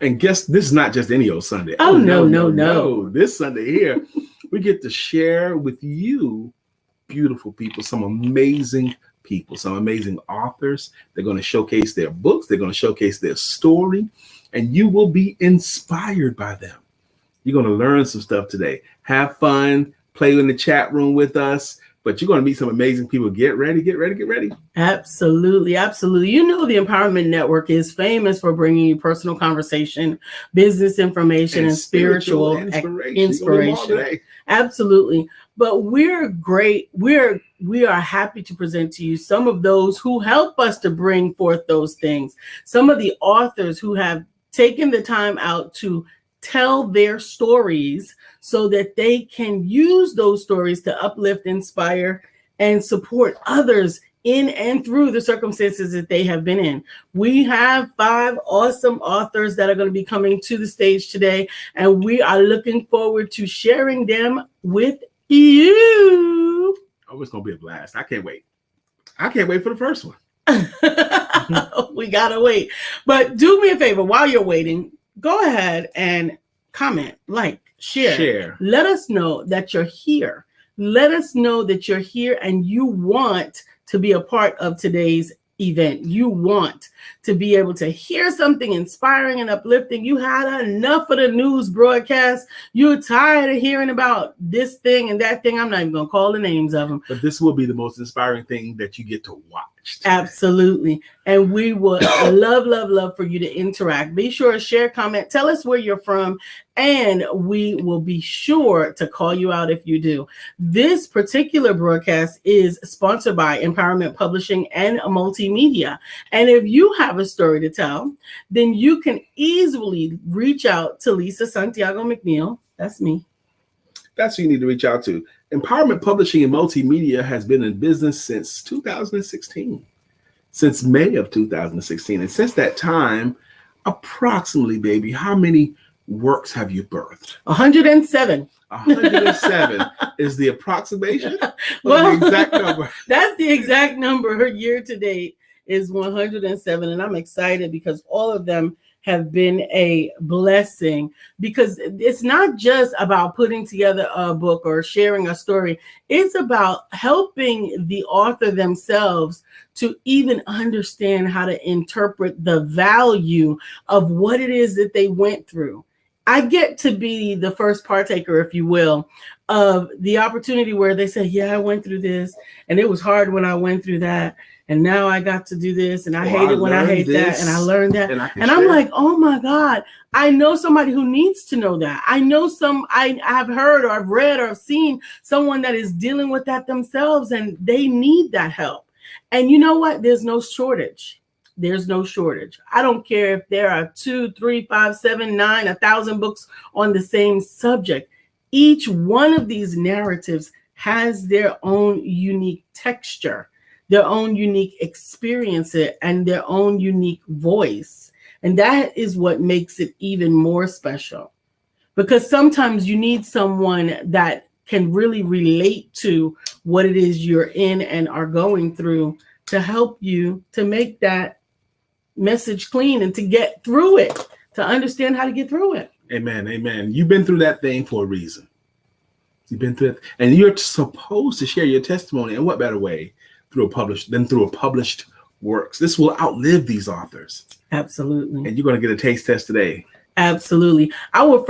And guess this is not just any old Sunday. Oh, no. This Sunday here, we get to share with you, beautiful people, some amazing people, some amazing authors. They're going to showcase their books. They're going to showcase their story, and you will be inspired by them. You're going to learn some stuff today. Have fun, play in the chat room with us. But you're going to meet some amazing people. Get ready, get ready, get ready. Absolutely, absolutely. You know, the Empowerment Network is famous for bringing you personal conversation, business information, and spiritual inspiration. Absolutely. But we're great. We are happy to present to you some of those who help us to bring forth those things. Some of the authors who have taken the time out to tell their stories so that they can use those stories to uplift, inspire, and support others in and through the circumstances that they have been in. We have 5 awesome authors that are going to be coming to the stage today, and we are looking forward to sharing them with you. Oh, it's going to be a blast. I can't wait. I can't wait for the first one. We got to wait. But do me a favor, while you're waiting, go ahead and comment, like, share. Let us know that you're here. Let us know that you're here and you want to be a part of today's event. You want to be able to hear something inspiring and uplifting. You had enough of the news broadcast. You're tired of hearing about this thing and that thing. I'm not even going to call the names of them. But this will be the most inspiring thing that you get to watch today. Absolutely. And we would love for you to interact. Be sure to share, comment, tell us where you're from, and we will be sure to call you out if you do. This particular broadcast is sponsored by Empowerment Publishing and Multimedia. And if you have a story to tell, then you can easily reach out to Lisa Santiago McNeil. That's me. That's who you need to reach out to. Empowerment Publishing and Multimedia has been in business since 2016, since May of 2016. And since that time, approximately, baby, how many works have you birthed? 107. 107 is the approximation? Well, the exact number. That's the exact number. Her year to date is 107. And I'm excited because all of them have been a blessing, because it's not just about putting together a book or sharing a story. It's about helping the author themselves to even understand how to interpret the value of what it is that they went through. I get to be the first partaker, if you will, of the opportunity where they say, yeah, I went through this and it was hard when I went through that. And now I got to do this and I hate it when I hate that. And I learned that. And I'm like, oh my God, I know somebody who needs to know that. I know I have heard or I've read or I've seen someone that is dealing with that themselves and they need that help. And you know what? There's no shortage. There's no shortage. I don't care if there are 2, 3, 5, 7, 9, 1,000 books on the same subject. Each one of these narratives has their own unique texture, their own unique experience, and their own unique voice. And that is what makes it even more special. Because sometimes you need someone that can really relate to what it is you're in and are going through to help you to make that message clean and to get through it, to understand how to get through it. Amen. Amen. You've been through that thing for a reason. You've been through it, and you're supposed to share your testimony. And what better way through a published works? This will outlive these authors. Absolutely. And you're going to get a taste test today. Absolutely. Our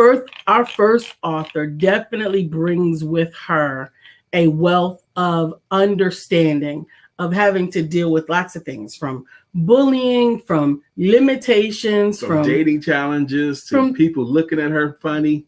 first author definitely brings with her a wealth of understanding of having to deal with lots of things, from bullying, from limitations, from dating challenges, to people looking at her funny,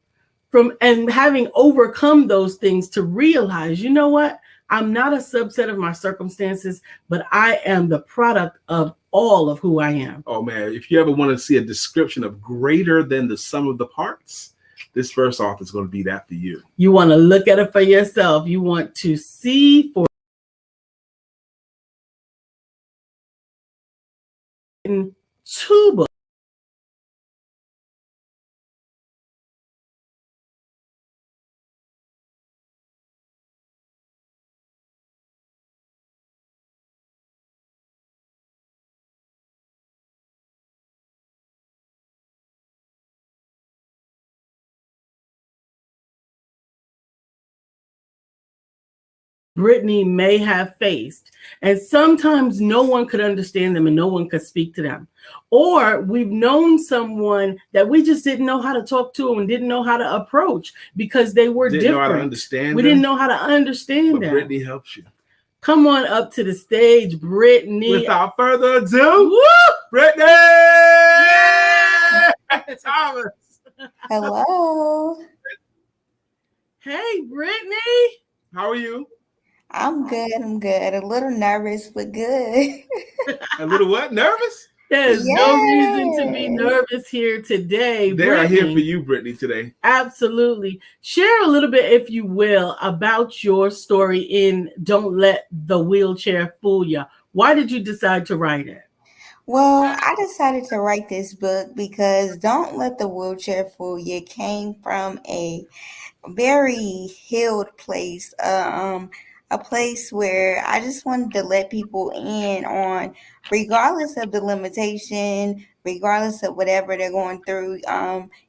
and having overcome those things to realize, you know what? I'm not a subset of my circumstances, but I am the product of all of who I am. Oh man, if you ever want to see a description of greater than the sum of the parts, this first author is going to be that for you. You want to look at it for yourself. You want to see for 2 books. Brittany may have faced. And sometimes no one could understand them and no one could speak to them. Or we've known someone that we just didn't know how to talk to and didn't know how to approach because they were Didn't know how to different. understand We them, didn't know how to understand but them. Brittany helps you. Come on up to the stage, Brittany. Without further ado, Woo! Brittany! Yeah! Thomas. Hello. Hey, Brittany. How are you? I'm good. A little nervous, but good. A little what? Nervous? There's no reason to be nervous here today. They are here for you, Brittany, today. Absolutely. Share a little bit, if you will, about your story in Don't Let the Wheelchair Fool You. Why did you decide to write it? Well, I decided to write this book because Don't Let the Wheelchair Fool You came from a very healed place, a place where I just wanted to let people in on, regardless of the limitation, regardless of whatever they're going through,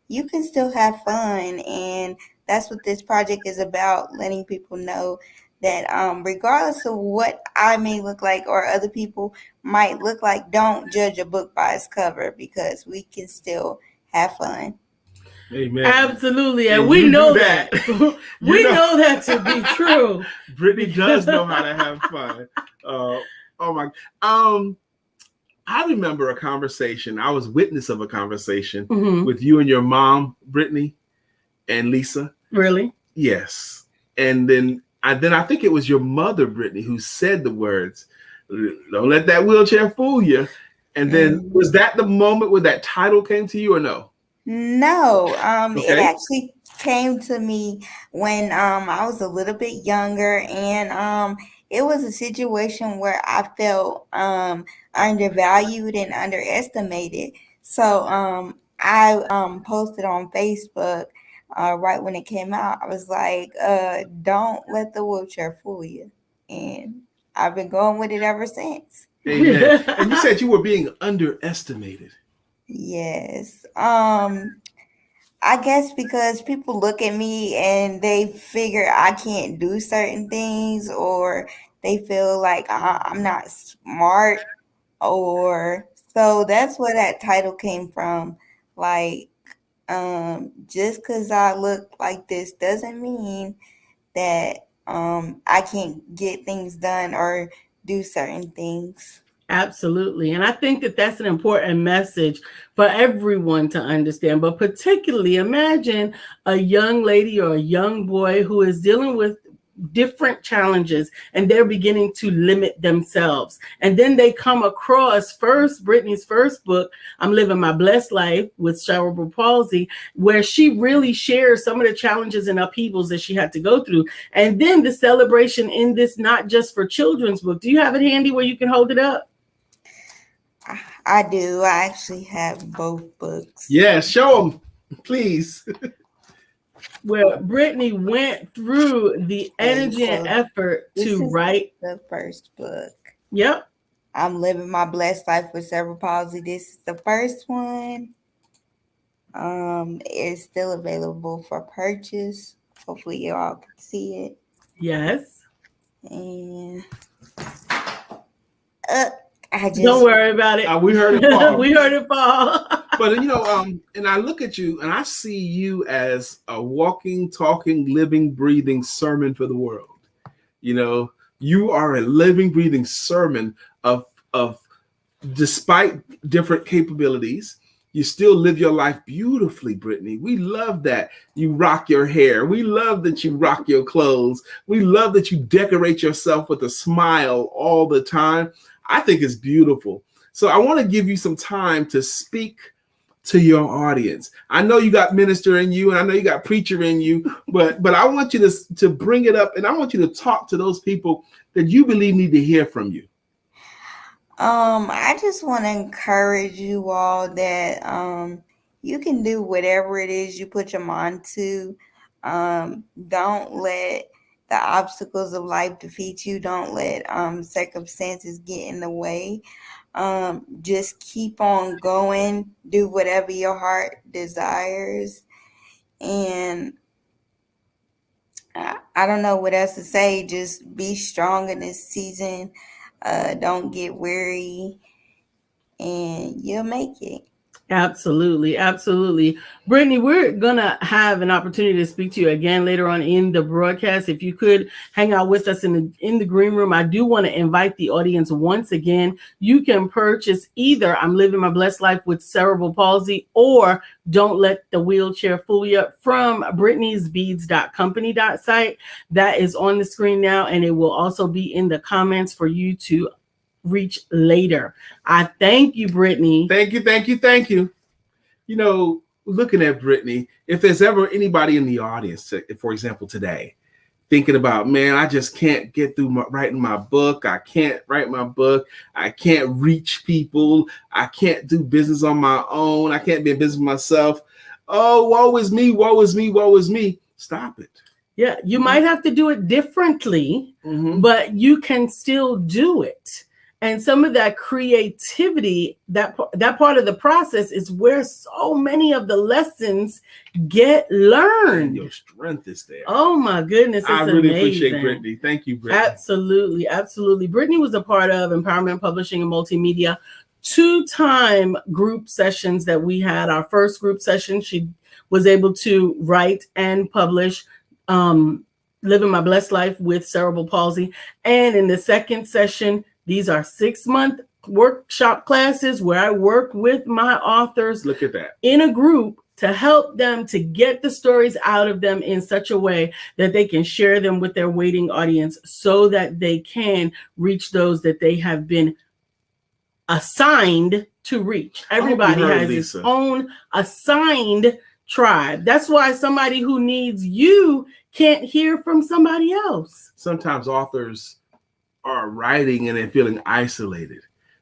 you can still have fun. And that's what this project is about, letting people know that regardless of what I may look like or other people might look like, don't judge a book by its cover, because we can still have fun. Amen. Absolutely. And we know that. We know that to be true. Brittany does know how to have fun. Oh my. I remember a conversation. I was witness of a conversation with you and your mom, Brittany, and Lisa. Really? Yes. And then I think it was your mother, Brittany, who said the words, "Don't let that wheelchair fool you." And then was that the moment where that title came to you, or no? No, it actually came to me when I was a little bit younger, and it was a situation where I felt undervalued and underestimated. So I posted on Facebook right when it came out. I was like, "Don't let the wheelchair fool you," and I've been going with it ever since. Amen. And you said you were being underestimated. Yes. I guess because people look at me and they figure I can't do certain things, or they feel like I'm not smart, or so that's where that title came from. Like, just because I look like this doesn't mean that I can't get things done or do certain things. Absolutely. And I think that that's an important message for everyone to understand, but particularly imagine a young lady or a young boy who is dealing with different challenges and they're beginning to limit themselves. And then they come across Brittany's first book, I'm Living My Blessed Life with Cerebral Palsy, where she really shares some of the challenges and upheavals that she had to go through. And then the celebration in this, not just for children's book. Do you have it handy where you can hold it up? I do. I actually have both books. Yeah, show them, please. Where Brittany went through the energy and effort to write the first book. Yep. I'm Living My Blessed Life with Cerebral Palsy. This is the first one. It's still available for purchase. Hopefully you all can see it. Yes. And don't worry about it. We heard it fall. We heard it fall. But and I look at you and I see you as a walking, talking, living, breathing sermon for the world. You are a living, breathing sermon of despite different capabilities, you still live your life beautifully, Brittany. We love that you rock your hair. We love that you rock your clothes. We love that you decorate yourself with a smile all the time. I think it's beautiful. So I want to give you some time to speak to your audience. I know you got minister in you, and I know you got preacher in you, but I want you to bring it up, and I want you to talk to those people that you believe need to hear from you. I just want to encourage you all that you can do whatever it is you put your mind to. Don't let the obstacles of life defeat you. Don't let circumstances get in the way. Just keep on going. Do whatever your heart desires. And I don't know what else to say. Just be strong in this season. Don't get weary, and you'll make it. Absolutely, absolutely. Brittany, we're gonna have an opportunity to speak to you again later on in the broadcast. If you could hang out with us in the green room, I do want to invite the audience once again. You can purchase either I'm Living My Blessed Life with Cerebral Palsy or Don't Let the Wheelchair Fool You from Brittany'sBeads.company.site. That is on the screen now, and it will also be in the comments for you to reach later. I thank you, Brittany. Thank you. You know, looking at Brittany, if there's ever anybody in the audience, for example, today, thinking about, man, I just can't get through writing my book. I can't write my book. I can't reach people. I can't do business on my own. I can't be in business myself. Oh, woe is me, woe is me, woe is me. Stop it. Yeah, you might have to do it differently, but you can still do it. And some of that creativity, that part of the process is where so many of the lessons get learned. And your strength is there. Oh my goodness, I really appreciate Brittany. Thank you, Brittany. Absolutely, absolutely. Brittany was a part of Empowerment Publishing and Multimedia 2-time group sessions that we had. Our first group session, she was able to write and publish Living My Blessed Life with Cerebral Palsy. And in the second session, these are 6-month workshop classes where I work with my authors. Look at that. In a group to help them to get the stories out of them in such a way that they can share them with their waiting audience so that they can reach those that they have been assigned to reach. Everybody has its own assigned tribe. That's why somebody who needs you can't hear from somebody else. Sometimes authors are writing and then feeling isolated.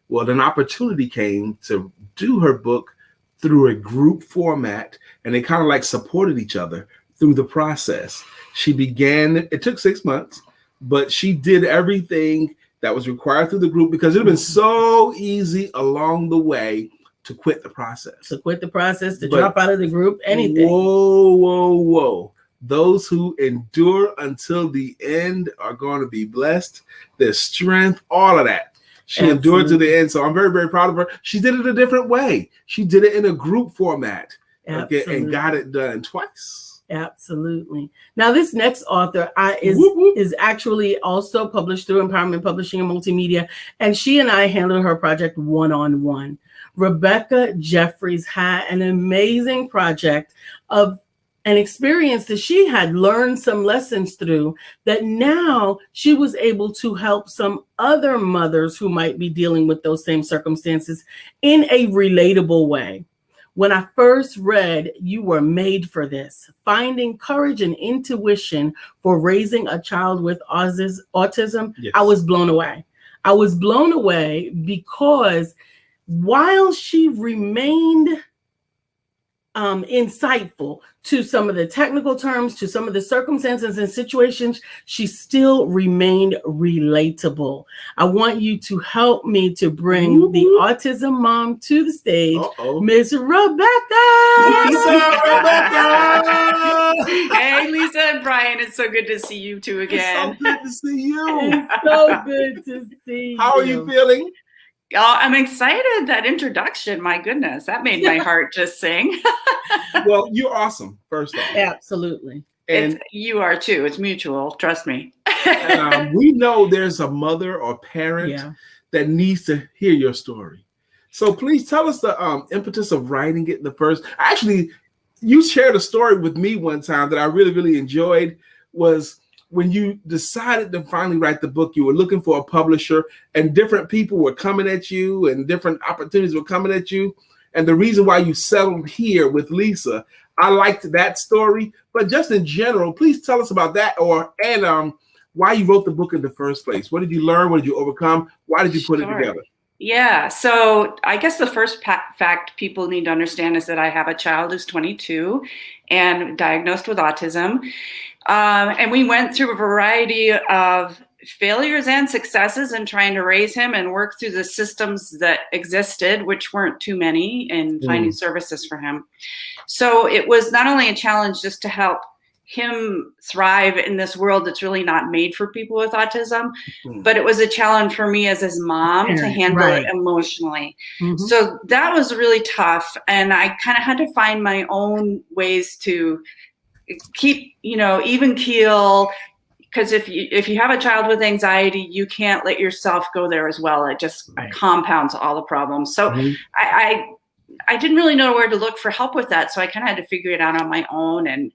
Well, an opportunity came to do her book through a group format, and they kind of like supported each other through the process. She began, it took 6 months, but she did everything that was required through the group because it would have been so easy along the way to quit the process. To drop out of the group, anything. Whoa. Those who endure until the end are going to be blessed. Their strength, all of that. She endured to the end. So I'm very, very proud of her. She did it a different way. She did it in a group format. Okay, and got it done twice. Absolutely. Now, this next author is actually also published through Empowerment Publishing and Multimedia, and she and I handled her project one-on-one. Rebecca Jeffries had an amazing project of an experience that she had learned some lessons through that now she was able to help some other mothers who might be dealing with those same circumstances in a relatable way. When I first read You Were Made for This, Finding Courage and Intuition for Raising a Child with Autism, yes. I was blown away. I was blown away because while she remained insightful to some of the technical terms, to some of the circumstances and situations, she still remained relatable. I want you to help me to bring the autism mom to the stage, Miss Rebecca. Hey, Lisa and Brian, it's so good to see you two again. It's so good to see you. It's so good to see you. How are you feeling? Oh, I'm excited. That introduction, my goodness, that made my heart just sing. Well, you're awesome, first off. Absolutely. And you are too. It's mutual. Trust me. We know there's a mother or parent that needs to hear your story. So please tell us the impetus of writing it the first. Actually, you shared a story with me one time that I really, really enjoyed was when you decided to finally write the book, you were looking for a publisher and different people were coming at you and different opportunities were coming at you. And the reason why you settled here with Lisa, I liked that story. But just in general, please tell us about that and why you wrote the book in the first place. What did you learn? What did you overcome? Why did you put it together? Yeah, so I guess the first fact people need to understand is that I have a child who's 22 and diagnosed with autism. And we went through a variety of failures and successes in trying to raise him and work through the systems that existed, which weren't too many, in finding services for him. So it was not only a challenge just to help him thrive in this world that's really not made for people with autism. Mhm. But it was a challenge for me as his mom to handle it emotionally. So that was really tough. And I kind of had to find my own ways to keep, even keel. Because if you have a child with anxiety, you can't let yourself go there as well. It just compounds all the problems. So I didn't really know where to look for help with that. So I kind of had to figure it out on my own. And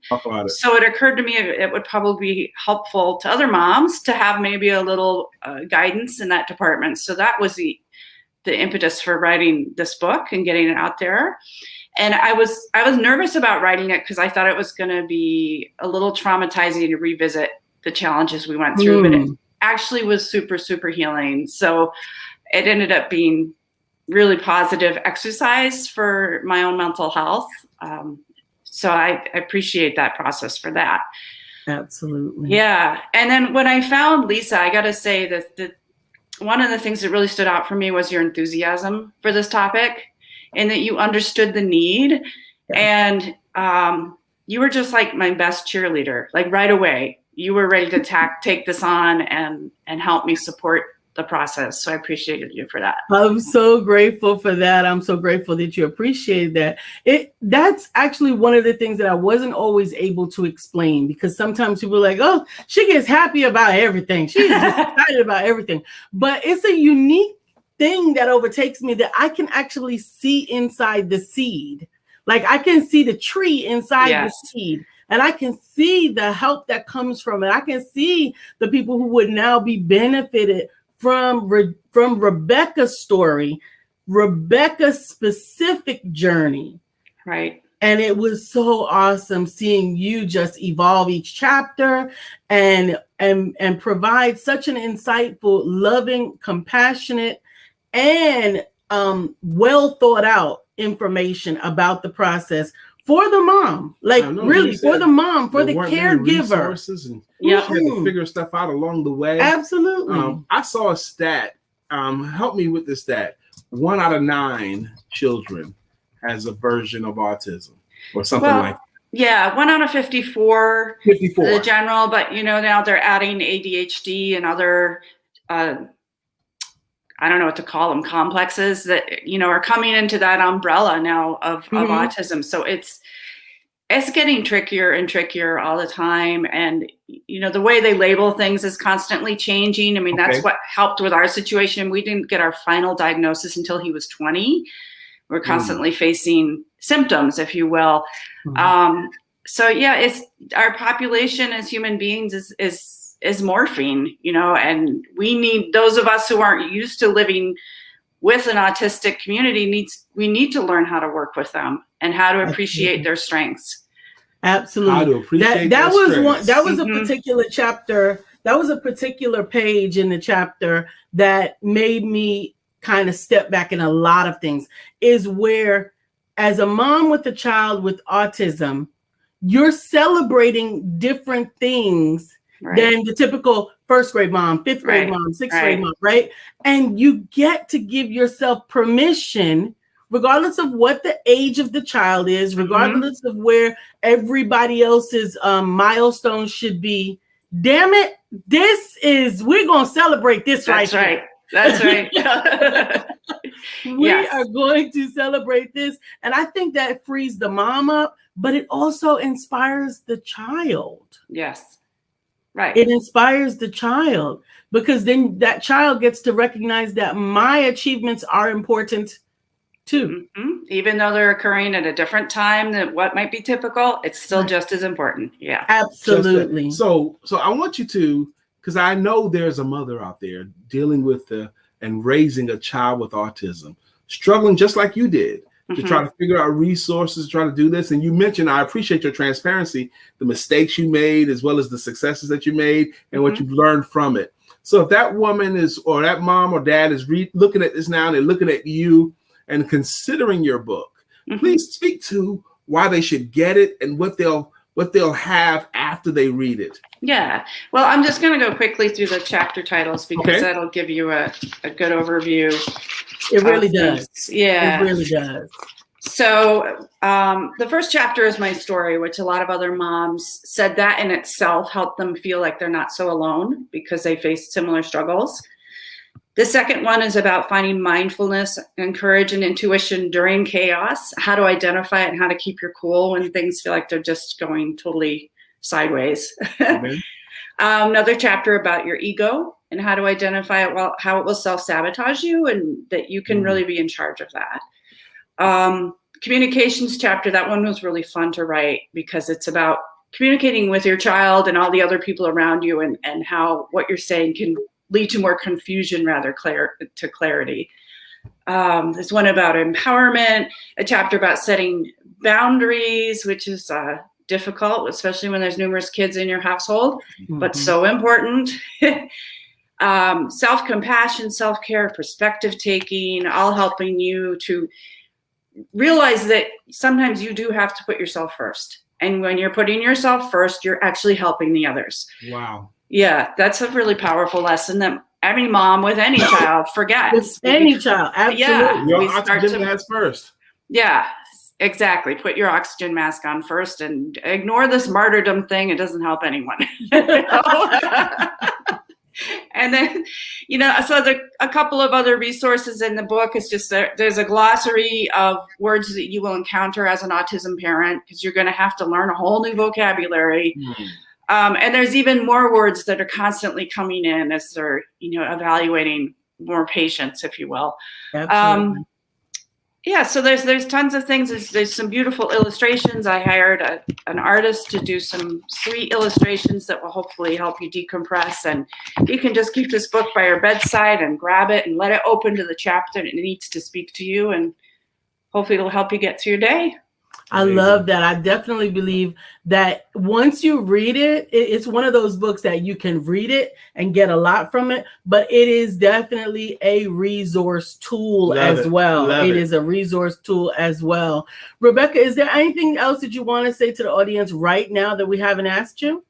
so it occurred to me it would probably be helpful to other moms to have maybe a little guidance in that department. So that was the impetus for writing this book and getting it out there. And I was nervous about writing it because I thought it was going to be a little traumatizing to revisit the challenges we went through, but it actually was super, super healing. So it ended up being really positive exercise for my own mental health. So I appreciate that process for that. Absolutely. Yeah. And then when I found Lisa, I got to say that one of the things that really stood out for me was your enthusiasm for this topic and that you understood the need. Yeah. And you were just like my best cheerleader, like right away. You were ready to take this on and help me support the process. So I appreciated you for that. I'm so grateful for that. I'm so grateful that you appreciate that. That's actually one of the things that I wasn't always able to explain, because sometimes people are like, oh, she gets happy about everything. She's excited about everything. But it's a unique thing that overtakes me that I can actually see inside the seed. Like I can see the tree inside the seed. And I can see the help that comes from it. I can see the people who would now be benefited from Rebecca's story, Rebecca's specific journey. Right. And it was so awesome seeing you just evolve each chapter and provide such an insightful, loving, compassionate, and well thought out information about the process for the mom, like really for the mom, for the caregiver. And you had to figure stuff out along the way. Absolutely. I saw a stat. Help me with this stat. 1 out of 9 children has a version of autism or something like that. Yeah, 1 out of 54. 54. The general, but now they're adding ADHD and other I don't know what to call them, complexes that, are coming into that umbrella now of autism. So it's getting trickier and trickier all the time. And, the way they label things is constantly changing. I mean, that's what helped with our situation. We didn't get our final diagnosis until he was 20. We're constantly facing symptoms, if you will. So yeah, it's our population as human beings is morphing, and we need those of us who aren't used to living with an autistic community we need to learn how to work with them and how to appreciate their strengths. Absolutely. How to appreciate that was strengths. one. That was a particular chapter. That was a particular page in the chapter that made me kind of step back in a lot of things. Is where, as a mom with a child with autism, you're celebrating different things than the typical first grade mom, fifth grade mom, sixth grade mom, right? And you get to give yourself permission, regardless of what the age of the child is, regardless of where everybody else's milestones should be. Damn it, we're going to celebrate this. That's right. That's right. We are going to celebrate this. And I think that frees the mom up, but it also inspires the child. Yes. Right. It inspires the child, because then that child gets to recognize that my achievements are important too. Even though they're occurring at a different time than what might be typical, it's still just as important. Yeah, absolutely. So I want you to, because I know there's a mother out there dealing with and raising a child with autism, struggling just like you did. To try to figure out resources, try to do this. And you mentioned, I appreciate your transparency, the mistakes you made, as well as the successes that you made and what you've learned from it. So if that woman or that mom or dad is looking at this now and they're looking at you and considering your book, please speak to why they should get it and what they'll have after they read it. Yeah. Well, I'm just going to go quickly through the chapter titles because that'll give you a good overview. It really does. Yeah. It really does. So the first chapter is my story, which a lot of other moms said that in itself helped them feel like they're not so alone because they faced similar struggles. The second one is about finding mindfulness and courage and intuition during chaos, how to identify it and how to keep your cool when things feel like they're just going totally sideways. Another chapter about your ego and how to identify it, well, how it will self-sabotage you and that you can really be in charge of that. Communications chapter, that one was really fun to write because it's about communicating with your child and all the other people around you and how what you're saying can lead to more confusion rather to clarity. There's one about empowerment, a chapter about setting boundaries, which is difficult, especially when there's numerous kids in your household, but so important. Self-compassion, self-care, perspective taking, all helping you to realize that sometimes you do have to put yourself first. And when you're putting yourself first, you're actually helping the others. Wow. Yeah, that's a really powerful lesson that every mom with any child forgets. Any child, absolutely. Yeah, Your oxygen mask first. Yeah, exactly. Put your oxygen mask on first and ignore this martyrdom thing. It doesn't help anyone. And then, so there a couple of other resources in the book. It's just there's a glossary of words that you will encounter as an autism parent because you're going to have to learn a whole new vocabulary. And there's even more words that are constantly coming in as they're, evaluating more patients, if you will. Absolutely. Yeah, so there's tons of things. There's some beautiful illustrations. I hired an artist to do some sweet illustrations that will hopefully help you decompress. And you can just keep this book by your bedside and grab it and let it open to the chapter that it needs to speak to you. And hopefully it'll help you get through your day. I love that. I definitely believe that once you read it, it's one of those books that you can read it and get a lot from it, but it is definitely a resource tool as well. It is a resource tool as well. Rebecca, is there anything else that you want to say to the audience right now that we haven't asked you?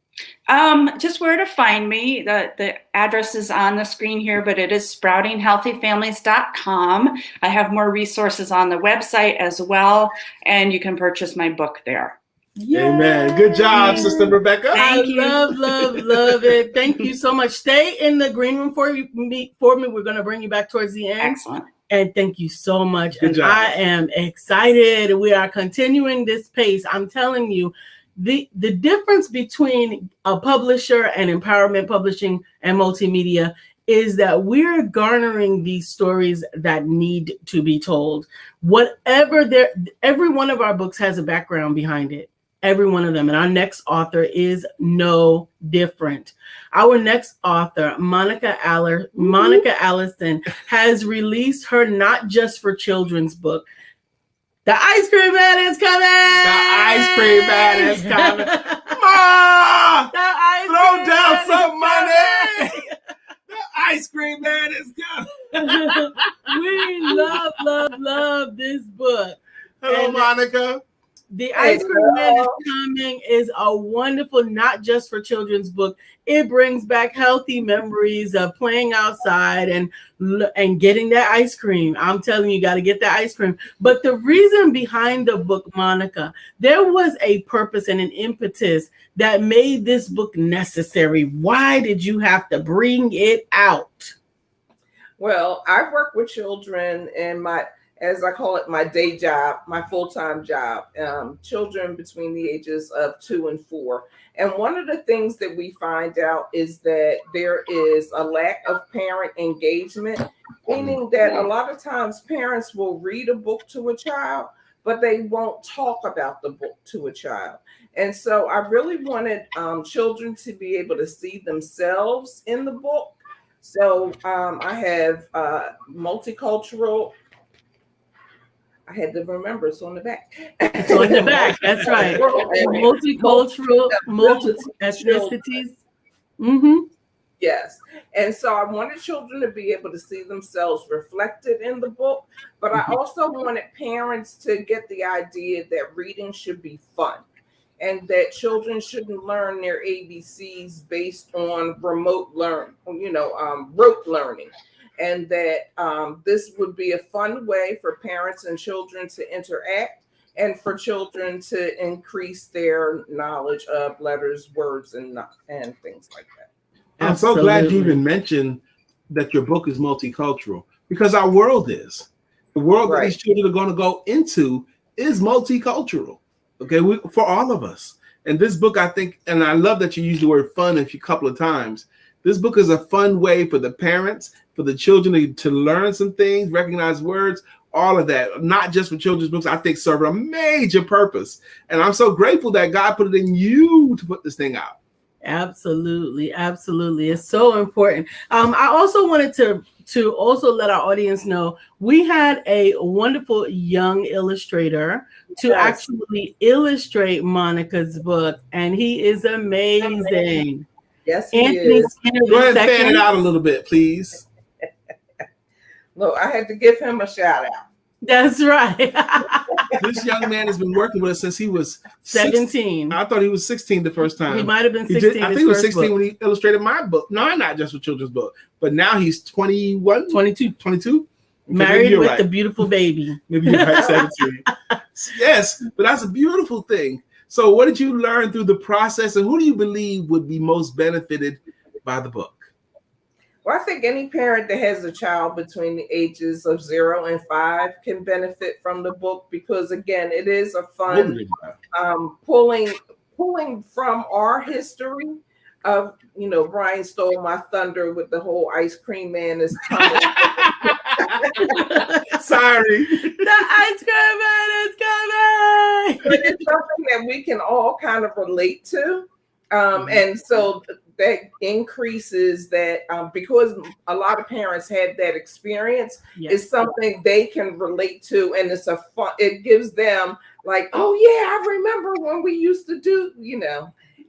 Just where to find me. The address is on the screen here, but it is sproutinghealthyfamilies.com. I have more resources on the website as well, and you can purchase my book there. Yay. Amen. Good job, Sister Rebecca. Thank you. Love it. Thank you so much. Stay in the green room for me. We're going to bring you back towards the end. Excellent. And thank you so much. Good job. I am excited. We are continuing this pace. I'm telling you, the difference between a publisher and empowerment publishing and multimedia is that we're garnering these stories that need to be told. Every one of our books has a background behind it. Every one of them. And our next author is no different. Our next author, Monica Allison, has released her Not Just for Children's book. The ice cream man is coming. The ice cream man is coming. Ma! Throw down some money. The ice cream man is coming. We love this book. Hello, Monica. The Ice Cream Man is Coming is a wonderful, not just for children's book. It brings back healthy memories of playing outside and getting that ice cream. I'm telling you, got to get that ice cream. But the reason behind the book, Monica, there was a purpose and an impetus that made this book necessary. Why did you have to bring it out? Well, I work with children in as I call it, my day job, my full-time job, children between the ages of 2 and 4. And one of the things that we find out is that there is a lack of parent engagement, meaning that a lot of times parents will read a book to a child, but they won't talk about the book to a child. And so I really wanted children to be able to see themselves in the book. So I have multicultural. I had to remember it's on the back. It's on the back. That's right. Multicultural, multiple ethnicities. Mm-hmm. Yes. And so I wanted children to be able to see themselves reflected in the book, but I also wanted parents to get the idea that reading should be fun and that children shouldn't learn their ABCs based on rote learning. and that this would be a fun way for parents and children to interact, and for children to increase their knowledge of letters, words, and things like that. I'm so glad you even mentioned that your book is multicultural, because our world is. The world that these children are going to go into is multicultural, okay, for all of us. And this book, I think, and I love that you use the word fun a couple of times. This book is a fun way for the parents, for the children to learn some things, recognize words, all of that, not just for children's books, I think serve a major purpose. And I'm so grateful that God put it in you to put this thing out. Absolutely. Absolutely. It's so important. I also wanted to also let our audience know we had a wonderful young illustrator to actually illustrate Monica's book, and he is amazing. Yes, he is. Go ahead and fan it out a little bit, please. Look, I had to give him a shout out. That's right. This young man has been working with us since he was 17. I thought he was 16 the first time. He might have been 16. I think he was 16 when he illustrated my book. No, not just for children's book, but now he's 21, 22. 22. Married with the beautiful baby. Maybe you're right, 17. Yes, but that's a beautiful thing. So what did you learn through the process, and who do you believe would be most benefited by the book? Well, I think any parent that has a child between the ages of 0 and 5 can benefit from the book, because again, it is a fun pulling from our history of, Brian stole my thunder with the whole ice cream man is coming. Sorry. The ice cream man is coming. But it's something that we can all kind of relate to. And so that increases that, because a lot of parents had that experience, it's something they can relate to, and it gives them like, oh yeah, I remember when we used to do,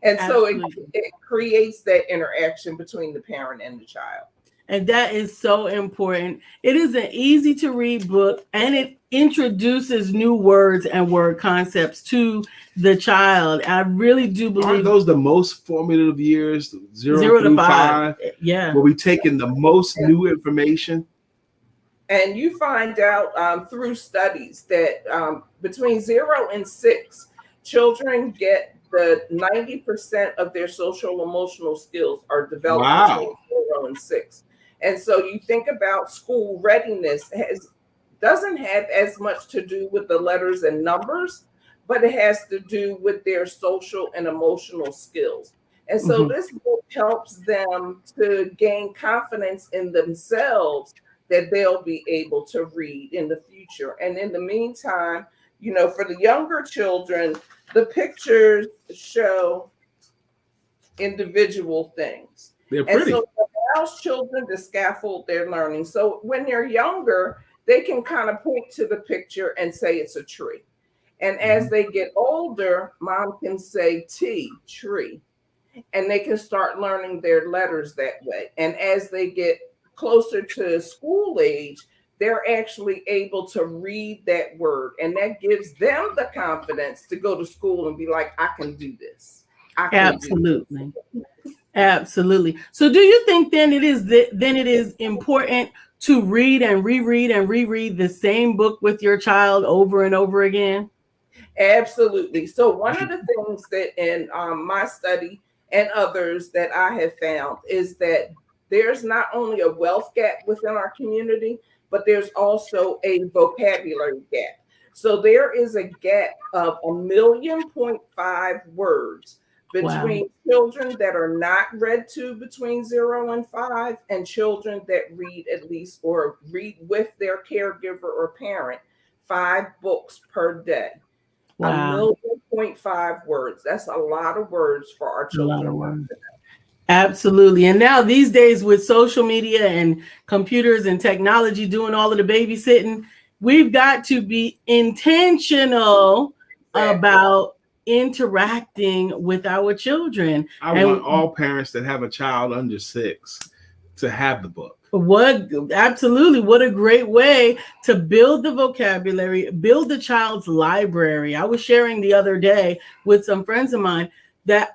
and Absolutely. So it creates that interaction between the parent and the child. And that is so important. It is an easy to read book, and it introduces new words and word concepts to the child. I really do believe. Aren't those the most formative years, 0 to 5? Yeah. Where we take in the most new information? And you find out through studies that between 0 and 6, children get the 90% of their social emotional skills are developed between 0 and 6. And so you think about school readiness doesn't have as much to do with the letters and numbers, but it has to do with their social and emotional skills. And so this book helps them to gain confidence in themselves that they'll be able to read in the future. And in the meantime, for the younger children, the pictures show individual things. They're pretty. And so it allows children to scaffold their learning. So when they're younger, they can kind of point to the picture and say it's a tree. And as they get older, mom can say T, tree. And they can start learning their letters that way. And as they get closer to school age, they're actually able to read that word. And that gives them the confidence to go to school and be like, I can do this. Absolutely. Absolutely. So do you think then it is important to read and reread the same book with your child over and over again? Absolutely. So one of the things that in my study and others that I have found is that there's not only a wealth gap within our community, but there's also a vocabulary gap. So there is a gap of 1.5 million words between children that are not read to between 0 and 5 and children that read at least or read with their caregiver or parent 5 books per day. 1.5 million words. That's a lot of words for our children. Absolutely. And now these days with social media and computers and technology doing all of the babysitting, we've got to be intentional about interacting with our children. I want all parents that have a child under 6 to have the book. Absolutely. What a great way to build the vocabulary, build the child's library. I was sharing the other day with some friends of mine that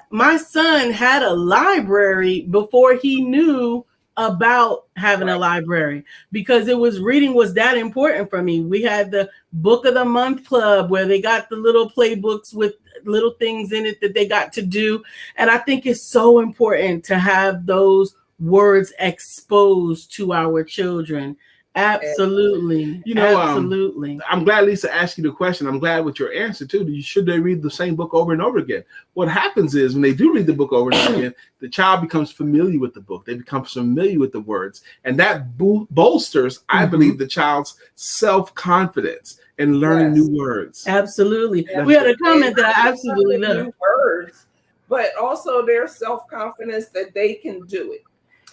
my son had a library before he knew about having a library, because reading was that important for me. We had the book of the month club where they got the little playbooks with little things in it that they got to do. And I think it's so important to have those words exposed to our children. Absolutely. Absolutely. I'm glad Lisa asked you the question. I'm glad with your answer too. Should they read the same book over and over again? What happens is when they do read the book over and over again, the child becomes familiar with the book. They become familiar with the words, and that bolsters, I believe, the child's self-confidence in learning new words. Absolutely. We had a comment that I absolutely love. New words, but also their self-confidence that they can do it.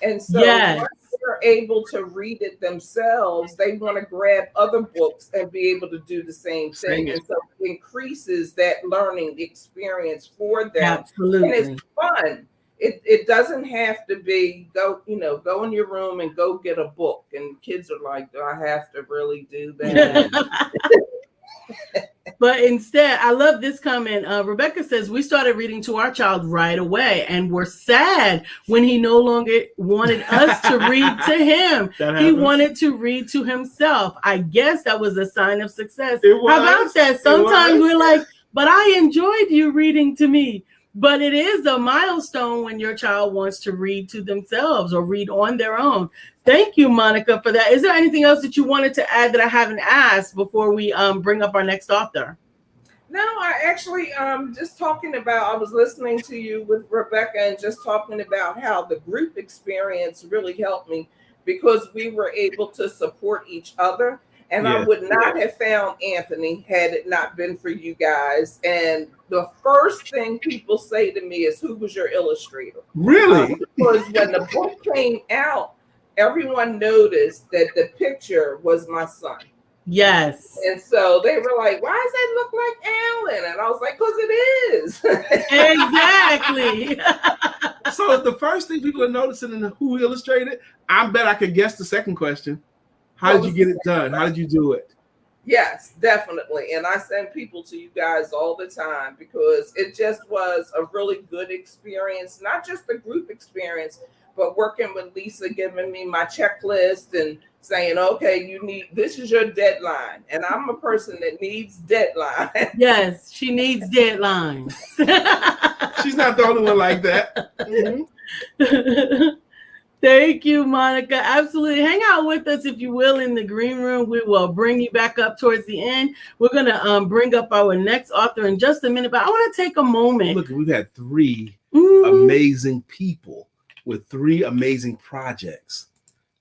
And so once they're able to read it themselves, they want to grab other books and be able to do the same thing. And so it increases that learning experience for them. Absolutely. And it's fun. It doesn't have to be go in your room and go get a book. And kids are like, do I have to really do that? But instead, I love this comment. Rebecca says, we started reading to our child right away and were sad when he no longer wanted us to read to him. He wanted to read to himself. I guess that was a sign of success. How about that? Sometimes we're like, but I enjoyed you reading to me. But it is a milestone when your child wants to read to themselves or read on their own. Thank you, Monica, for that. Is there anything else that you wanted to add that I haven't asked before we bring up our next author? No, I actually just talking about, I was listening to you with Rebecca and just talking about how the group experience really helped me because we were able to support each other. And I would not have found Anthony had it not been for you guys. And the first thing people say to me is, who was your illustrator? Really? Because when the book came out, everyone noticed that the picture was my son. Yes. And so they were like, why does that look like Alan? And I was like, because it is. Exactly. So the first thing people are noticing in who illustrated, I bet I could guess the second question. How did you get it done? How did you do it? Yes, definitely. And I send people to you guys all the time because it just was a really good experience, not just the group experience, but working with Lisa, giving me my checklist and saying, okay, this is your deadline. And I'm a person that needs deadlines. Yes, she needs deadlines. She's not the only one like that. Mm-hmm. Thank you, Monica. Absolutely. Hang out with us, if you will, in the green room. We will bring you back up towards the end. We're going to bring up our next author in just a minute, but I want to take a moment. Look, we've had three amazing people with three amazing projects.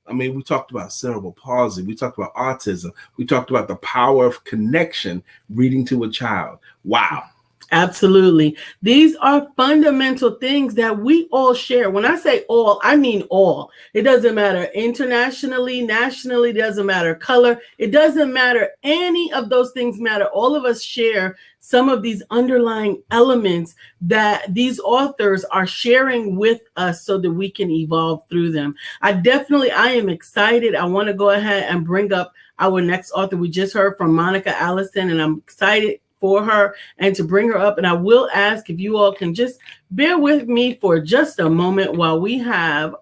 I mean, we talked about cerebral palsy. We talked about autism. We talked about the power of connection, reading to a child. Wow. Absolutely. These are fundamental things that we all share. When I say all, I mean all. It doesn't matter internationally, nationally, it doesn't matter color. It doesn't matter. Any of those things matter. All of us share some of these underlying elements that these authors are sharing with us so that we can evolve through them. I am excited. I want to go ahead and bring up our next author. We just heard from Monica Allison, and I'm excited for her and to bring her up. And I will ask if you all can just bear with me for just a moment while we have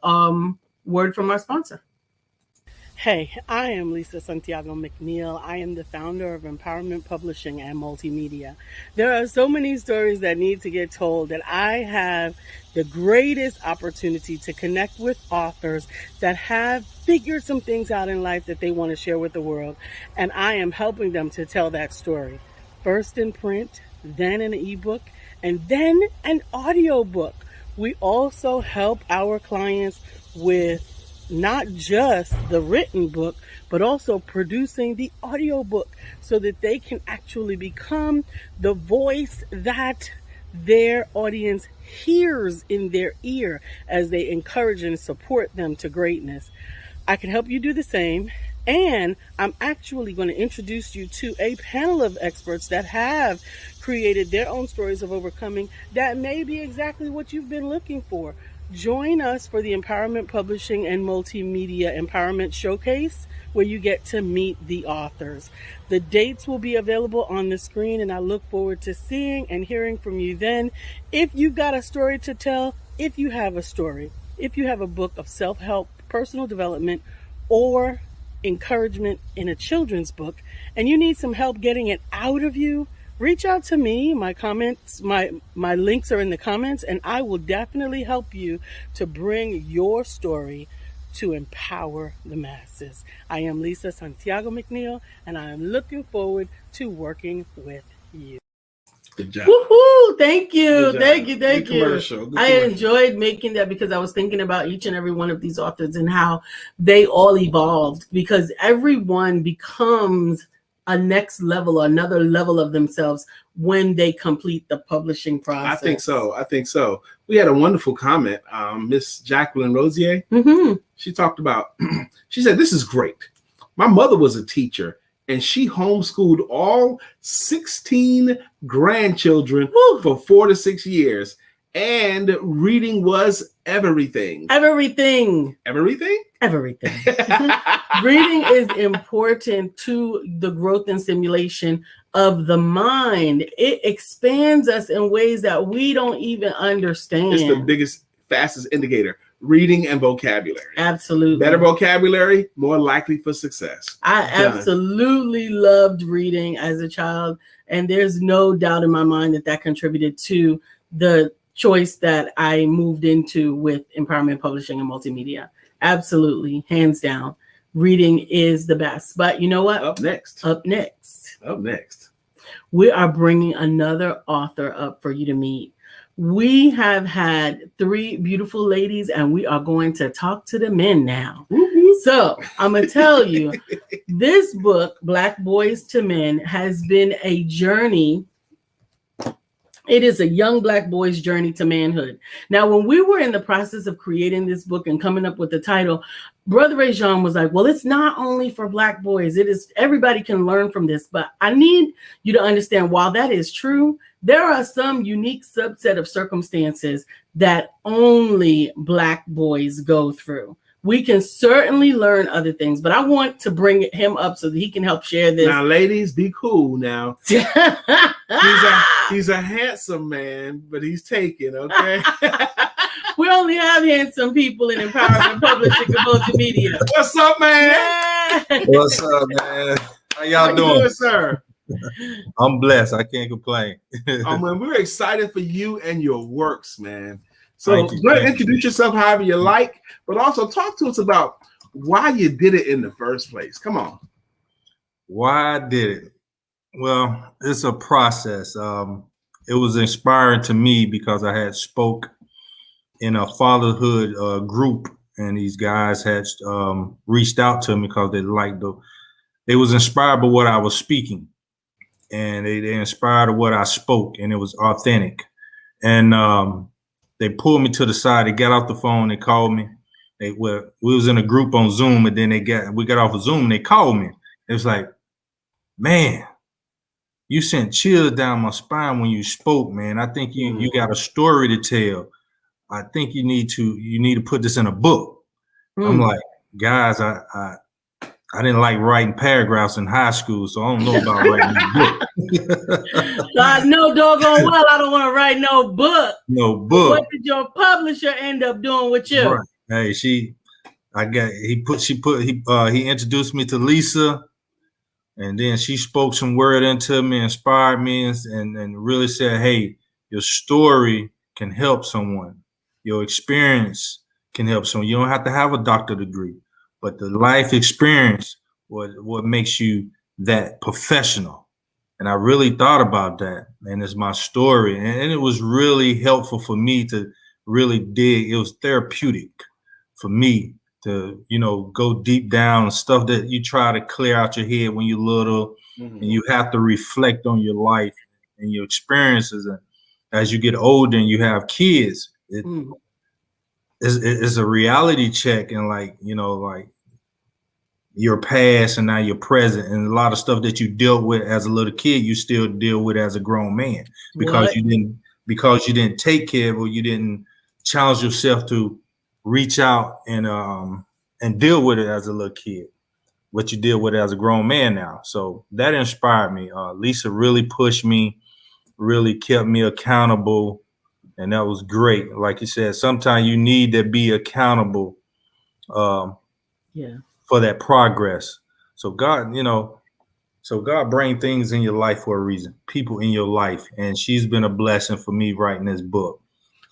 word from our sponsor. Hey, I am Lisa Santiago McNeil. I am the founder of Empowerment Publishing and Multimedia. There are so many stories that need to get told that I have the greatest opportunity to connect with authors that have figured some things out in life that they want to share with the world. And I am helping them to tell that story. First in print, then an ebook, and then an audiobook. We also help our clients with not just the written book, but also producing the audiobook so that they can actually become the voice that their audience hears in their ear as they encourage and support them to greatness. I can help you do the same. And I'm actually going to introduce you to a panel of experts that have created their own stories of overcoming that may be exactly what you've been looking for. Join us for the Empowerment Publishing and Multimedia Empowerment Showcase, where you get to meet the authors. The dates will be available on the screen, and I look forward to seeing and hearing from you then. If you've got a story to tell, if you have a story, if you have a book of self-help personal development or encouragement in a children's book, and you need some help getting it out of you, reach out to me. My links are in the comments, and I will definitely help you to bring your story to empower the masses. I am Lisa Santiago McNeil, and I am looking forward to working with you. Good job. Woohoo! Thank you. Good job. Thank you. Good commercial. Good I commercial. enjoyed making that because I was thinking about each and every one of these authors and how they all evolved, because everyone becomes a next level or another level of themselves when they complete the publishing process. I think so. We had a wonderful comment. Miss Jacqueline Rosier. Mm-hmm. She talked about, she said, "This is great. My mother was a teacher and she homeschooled all 16 grandchildren for 4 to 6 years. And reading was everything." Everything. Everything? Everything. Reading is important to the growth and stimulation of the mind. It expands us in ways that we don't even understand. It's the biggest, fastest indicator. Reading and vocabulary. Absolutely. Better vocabulary, more likely for success. I absolutely loved reading as a child, and there's no doubt in my mind that contributed to the choice that I moved into with empowerment publishing and multimedia. Absolutely, hands down, reading is the best. But you know what? Up next, we are bringing another author up for you to meet. We have had 3 beautiful ladies, and we are going to talk to the men now. Woo-hoo. So I'm going to tell you, this book, Black Boys to Men, has been a journey. It is a young Black boy's journey to manhood. Now, when we were in the process of creating this book and coming up with the title, Brother Rajuhon was like, well, it's not only for Black boys. It is, everybody can learn from this. But I need you to understand, while that is true, there are some unique subset of circumstances that only Black boys go through. We can certainly learn other things, but I want to bring him up so that he can help share this. Now, ladies, be cool now. He's a handsome man, but he's taken, okay? We only have handsome people in empowerment publishing and multimedia. What's up, man? Yeah. What's up, man? How y'all How doing? you doing, sir? I'm blessed. I can't complain. Man, we're excited for you and your works, man. So Thank you. go ahead and introduce yourself however you like, but also talk to us about why you did it in the first place. Come on. Why I did it? Well, it's a process. It was inspiring to me because I had spoke in a fatherhood group, and these guys had reached out to me because they was inspired by what I was speaking, and they inspired by what I spoke, and it was authentic. And they pulled me to the side. They got off the phone. They called me. We was in a group on Zoom, and then we got off of Zoom. And they called me. It was like, man, you sent chills down my spine when you spoke, man. I think you got a story to tell. I think you need to put this in a book. I'm like, guys, I didn't like writing paragraphs in high school, so I don't know about writing a book. I know doggone well I don't want to write no book. No book. What did your publisher end up doing with you? Right. Hey, he introduced me to Lisa, and then she spoke some word into me, inspired me, and really said, hey, your story can help someone. Your experience can help someone. You don't have to have a doctorate degree, but the life experience, what makes you that professional. And I really thought about that, and it's my story. And it was really helpful for me to really dig. It was therapeutic for me to, go deep down, stuff that you try to clear out your head when you're little, and you have to reflect on your life and your experiences. And as you get older and you have kids, it's a reality check, and like your past and now your present, and a lot of stuff that you dealt with as a little kid, you still deal with as a grown man because you didn't take care of, or you didn't challenge yourself to reach out and deal with it as a little kid, what you deal with as a grown man now. So that inspired me. Lisa really pushed me, really kept me accountable. And that was great. Like you said, sometimes you need to be accountable Yeah. For that progress. So God, God bring things in your life for a reason, people in your life. And she's been a blessing for me writing this book.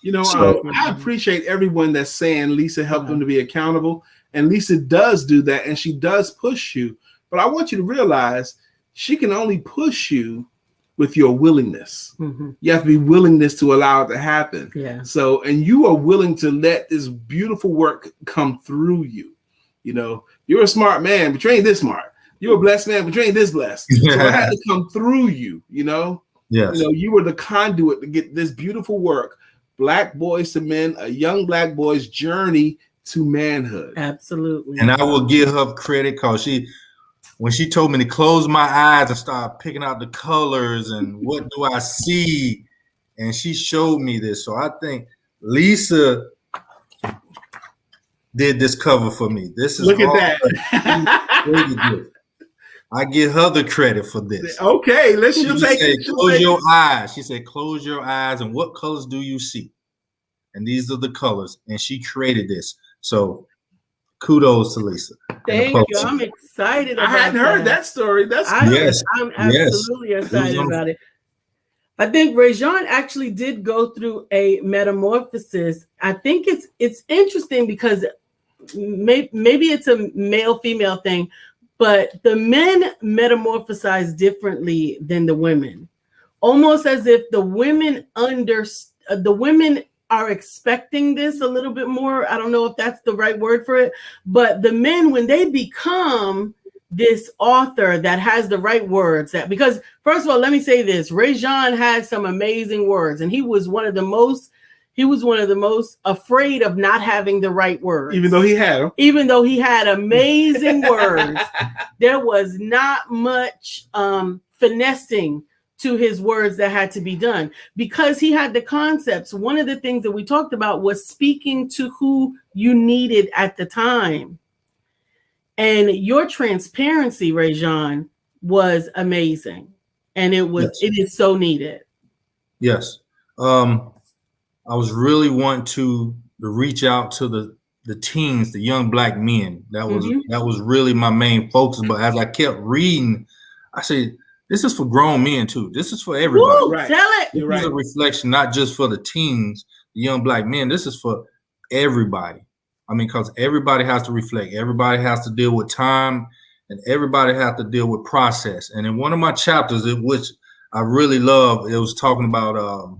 I appreciate everyone that's saying Lisa helped them to be accountable. And Lisa does do that, and she does push you. But I want you to realize she can only push you with your willingness. Mm-hmm. You have to be willingness to allow it to happen. Yeah. So, and you are willing to let this beautiful work come through you. You're a smart man, but you ain't this smart. You're a blessed man, but you ain't this blessed. So it had to come through you, Yes. You were the conduit to get this beautiful work, Black Boys to Men, a young Black boy's journey to manhood. Absolutely. And I will give her credit because when she told me to close my eyes and start picking out the colors and what do I see, and she showed me this. So I think Lisa did this cover for me. This is look at that. I give her the credit for this. Okay, close your eyes. She said, close your eyes, and what colors do you see? And these are the colors. And she created this. So kudos to Lisa. Thank you. I'm excited about I hadn't heard that story. I'm absolutely excited about it. I think Rajuhon actually did go through a metamorphosis. I think it's interesting because maybe it's a male-female thing, but the men metamorphosize differently than the women. Almost as if the women are expecting this a little bit more. I don't know if that's the right word for it, but the men, when they become this author that has the right words, because first of all, let me say this, Rajuhon had some amazing words, and he was one of the most afraid of not having the right words. Even though he had amazing words, there was not much finessing to his words that had to be done because he had the concepts. One of the things that we talked about was speaking to who you needed at the time. And your transparency, Rajuhon, was amazing. And it is so needed. Yes. I was really wanting to reach out to the teens, the young Black men. That was really my main focus. But as I kept reading, I said, this is for grown men too. This is for everybody. Woo, right. Tell it. This is a reflection, not just for the teens, the young Black men. This is for everybody. I mean, because everybody has to reflect. Everybody has to deal with time, and everybody has to deal with process. And in one of my chapters, which I really love, it was talking about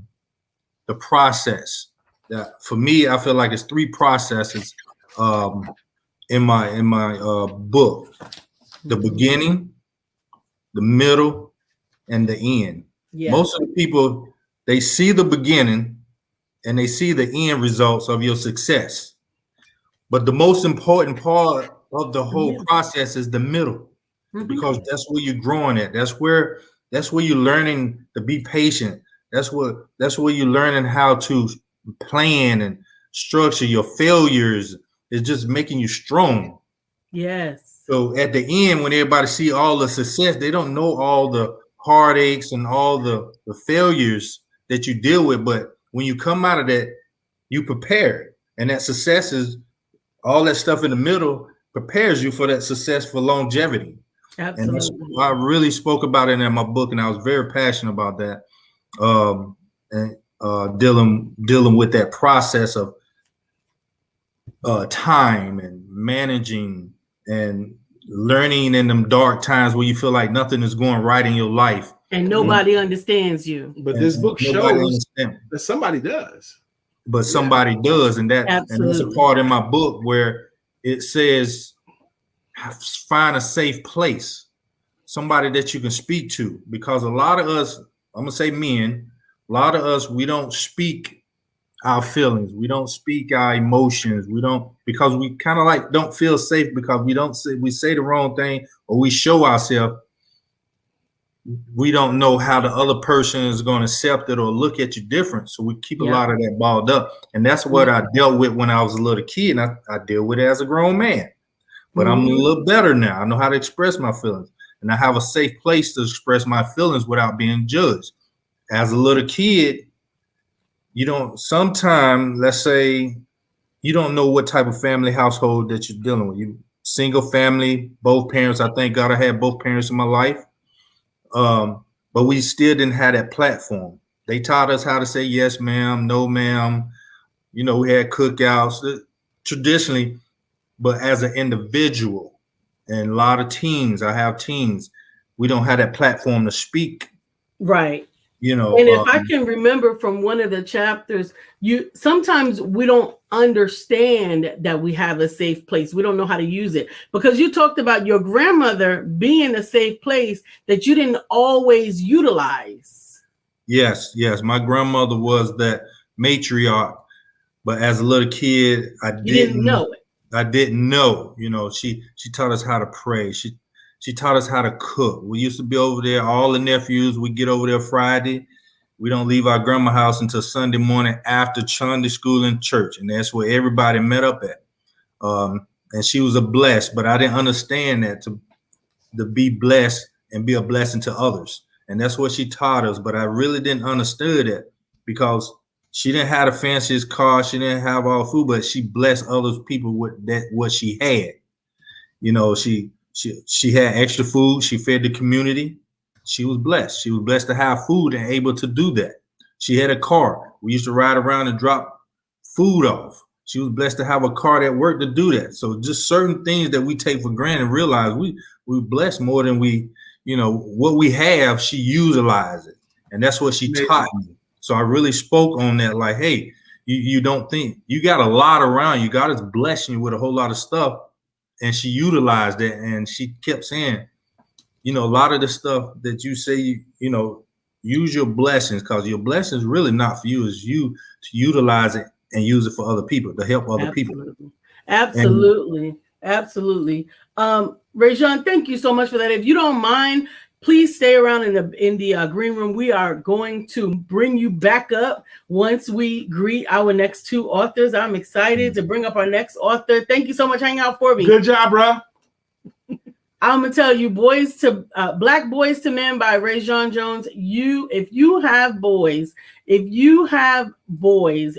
the process. That for me, I feel like it's 3 processes in my book: the beginning, the middle, and the end. Yeah. Most of the people, they see the beginning and they see the end results of your success. But the most important part of the whole process is the middle, because that's where you're growing at. That's where you're learning to be patient. That's where you're learning how to plan and structure your failures. It's just making you strong. Yes. So at the end, when everybody see all the success, they don't know all the heartaches and all the failures that you deal with. But when you come out of that, you prepared. And that success is all that stuff in the middle prepares you for that success for longevity. Absolutely. And I really spoke about it in my book, and I was very passionate about that. Dealing with that process of time and managing and learning in them dark times where you feel like nothing is going right in your life. And nobody understands you. But this book shows that somebody does. But somebody does, and that's a part in my book where it says find a safe place, somebody that you can speak to, because a lot of us, I'm gonna say men, a lot of us, we don't speak our feelings, we don't speak our emotions, because we kind of like don't feel safe, because we say the wrong thing, or we show ourselves. We don't know how the other person is going to accept it or look at you different. So we keep a lot of that balled up. And that's what I dealt with when I was a little kid. And I deal with it as a grown man. But I'm a little better now. I know how to express my feelings. And I have a safe place to express my feelings without being judged. As a little kid, you don't, sometimes, let's say you don't know what type of family household that you're dealing with. You single family, both parents. I thank God I had both parents in my life. But we still didn't have that platform. They taught us how to say yes, ma'am, no, ma'am. You know, we had cookouts traditionally, but as an individual, and a lot of teens, I have teens, we don't have that platform to speak. Right. You know, and if I can remember from one of the chapters, sometimes we don't understand that we have a safe place. We don't know how to use it, because you talked about your grandmother being a safe place that you didn't always utilize. Yes. My grandmother was that matriarch, but as a little kid, I didn't know it. I didn't know. You know, she taught us how to pray. She taught us how to cook. We used to be over there, all the nephews, we get over there Friday. We don't leave our grandma's house until Sunday morning after Sunday school and church. And that's where everybody met up at. And she was a blessed, but I didn't understand that to be blessed and be a blessing to others. And that's what she taught us. But I really didn't understand it, because she didn't have the fanciest car. She didn't have all food, but she blessed other people with that, what she had. You know, she had extra food. She fed the community. She was blessed. She was blessed to have food and able to do that. She had a car. We used to ride around and drop food off. She was blessed to have a car that worked to do that. So just certain things that we take for granted, realize we're blessed more than we, you know, what we have, she utilized it. And that's what she taught me. So I really spoke on that, like, hey, you don't think you got a lot around you. God is blessing you with a whole lot of stuff. And she utilized it, and she kept saying, you know, a lot of the stuff that you say, you know, use your blessings, because your blessings really not for you, is you to utilize it and use it for other people, to help other people. Absolutely. Rajuhon, thank you so much for that. If you don't mind, please stay around in the green room. We are going to bring you back up once we greet our next two authors. I'm excited to bring up our next author. Thank you so much for hanging out for me. Good job, bro. I'm gonna tell you, Black Boys to Men by Rajuhon Jones. If you have boys,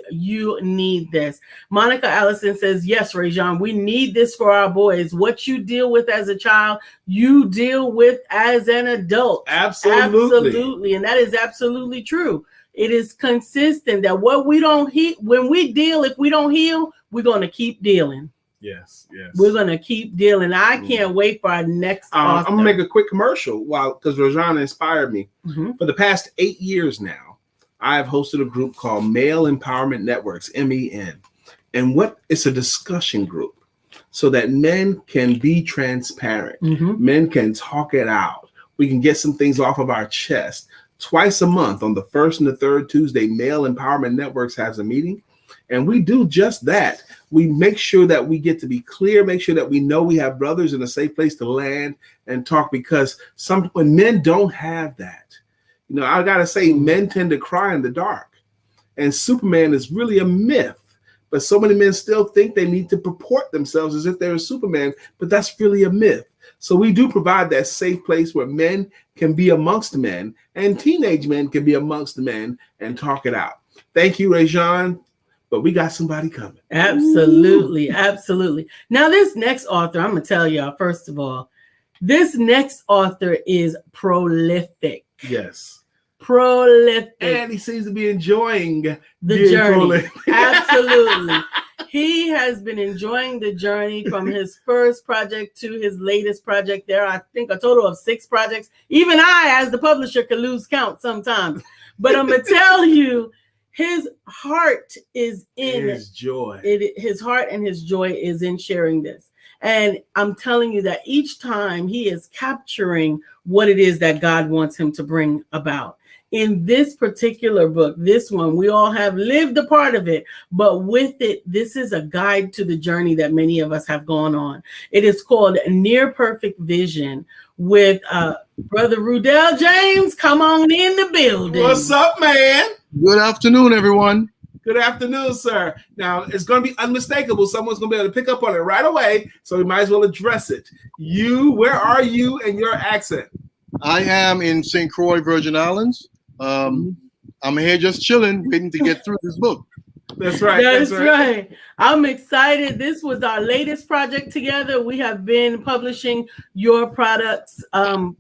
you need this. Monica Allison says, yes, Rajuhon, we need this for our boys. What you deal with as a child, you deal with as an adult. Absolutely. And that is absolutely true. It is consistent that what we don't heal, when we deal, if we don't heal, we're going to keep dealing. Yes. We're going to keep dealing. I can't wait for our next author. I'm going to make a quick commercial because Rajuhon inspired me. Mm-hmm. For the past 8 years now, I have hosted a group called Male Empowerment Networks, MEN. And it's a discussion group so that men can be transparent. Mm-hmm. Men can talk it out. We can get some things off of our chest. Twice a month on the first and the third Tuesday, Male Empowerment Networks has a meeting. And we do just that. We make sure that we get to be clear, make sure that we know we have brothers in a safe place to land and talk, because when men don't have that, you know, I got to say, men tend to cry in the dark. And Superman is really a myth. But so many men still think they need to purport themselves as if they're a Superman, but that's really a myth. So we do provide that safe place where men can be amongst men and teenage men can be amongst men and talk it out. Thank you, Rajuhon. But we got somebody coming. Absolutely. Now, this next author, I'm going to tell y'all, first of all, this next author is prolific. Yes. Prolific. And he seems to be enjoying the journey. Absolutely. He has been enjoying the journey from his first project to his latest project. There are, I think, a total of 6 projects. Even I, as the publisher, could lose count sometimes. But I'm going to tell you, his heart is in his joy. His heart and his joy is in sharing this. And I'm telling you that each time he is capturing what it is that God wants him to bring about. In this particular book, this one, we all have lived a part of it, but with it, this is a guide to the journey that many of us have gone on. It is called Near Perfect Vision with Brother Rudell James. Come on in the building. What's up, man? Good afternoon, everyone. Good afternoon, sir. Now, it's going to be unmistakable. Someone's going to be able to pick up on it right away, so we might as well address it. Where are you and your accent? I am in St. Croix, Virgin Islands. I'm here just chilling, waiting to get through this book. That's right. That's right. I'm excited. This was our latest project together. We have been publishing your products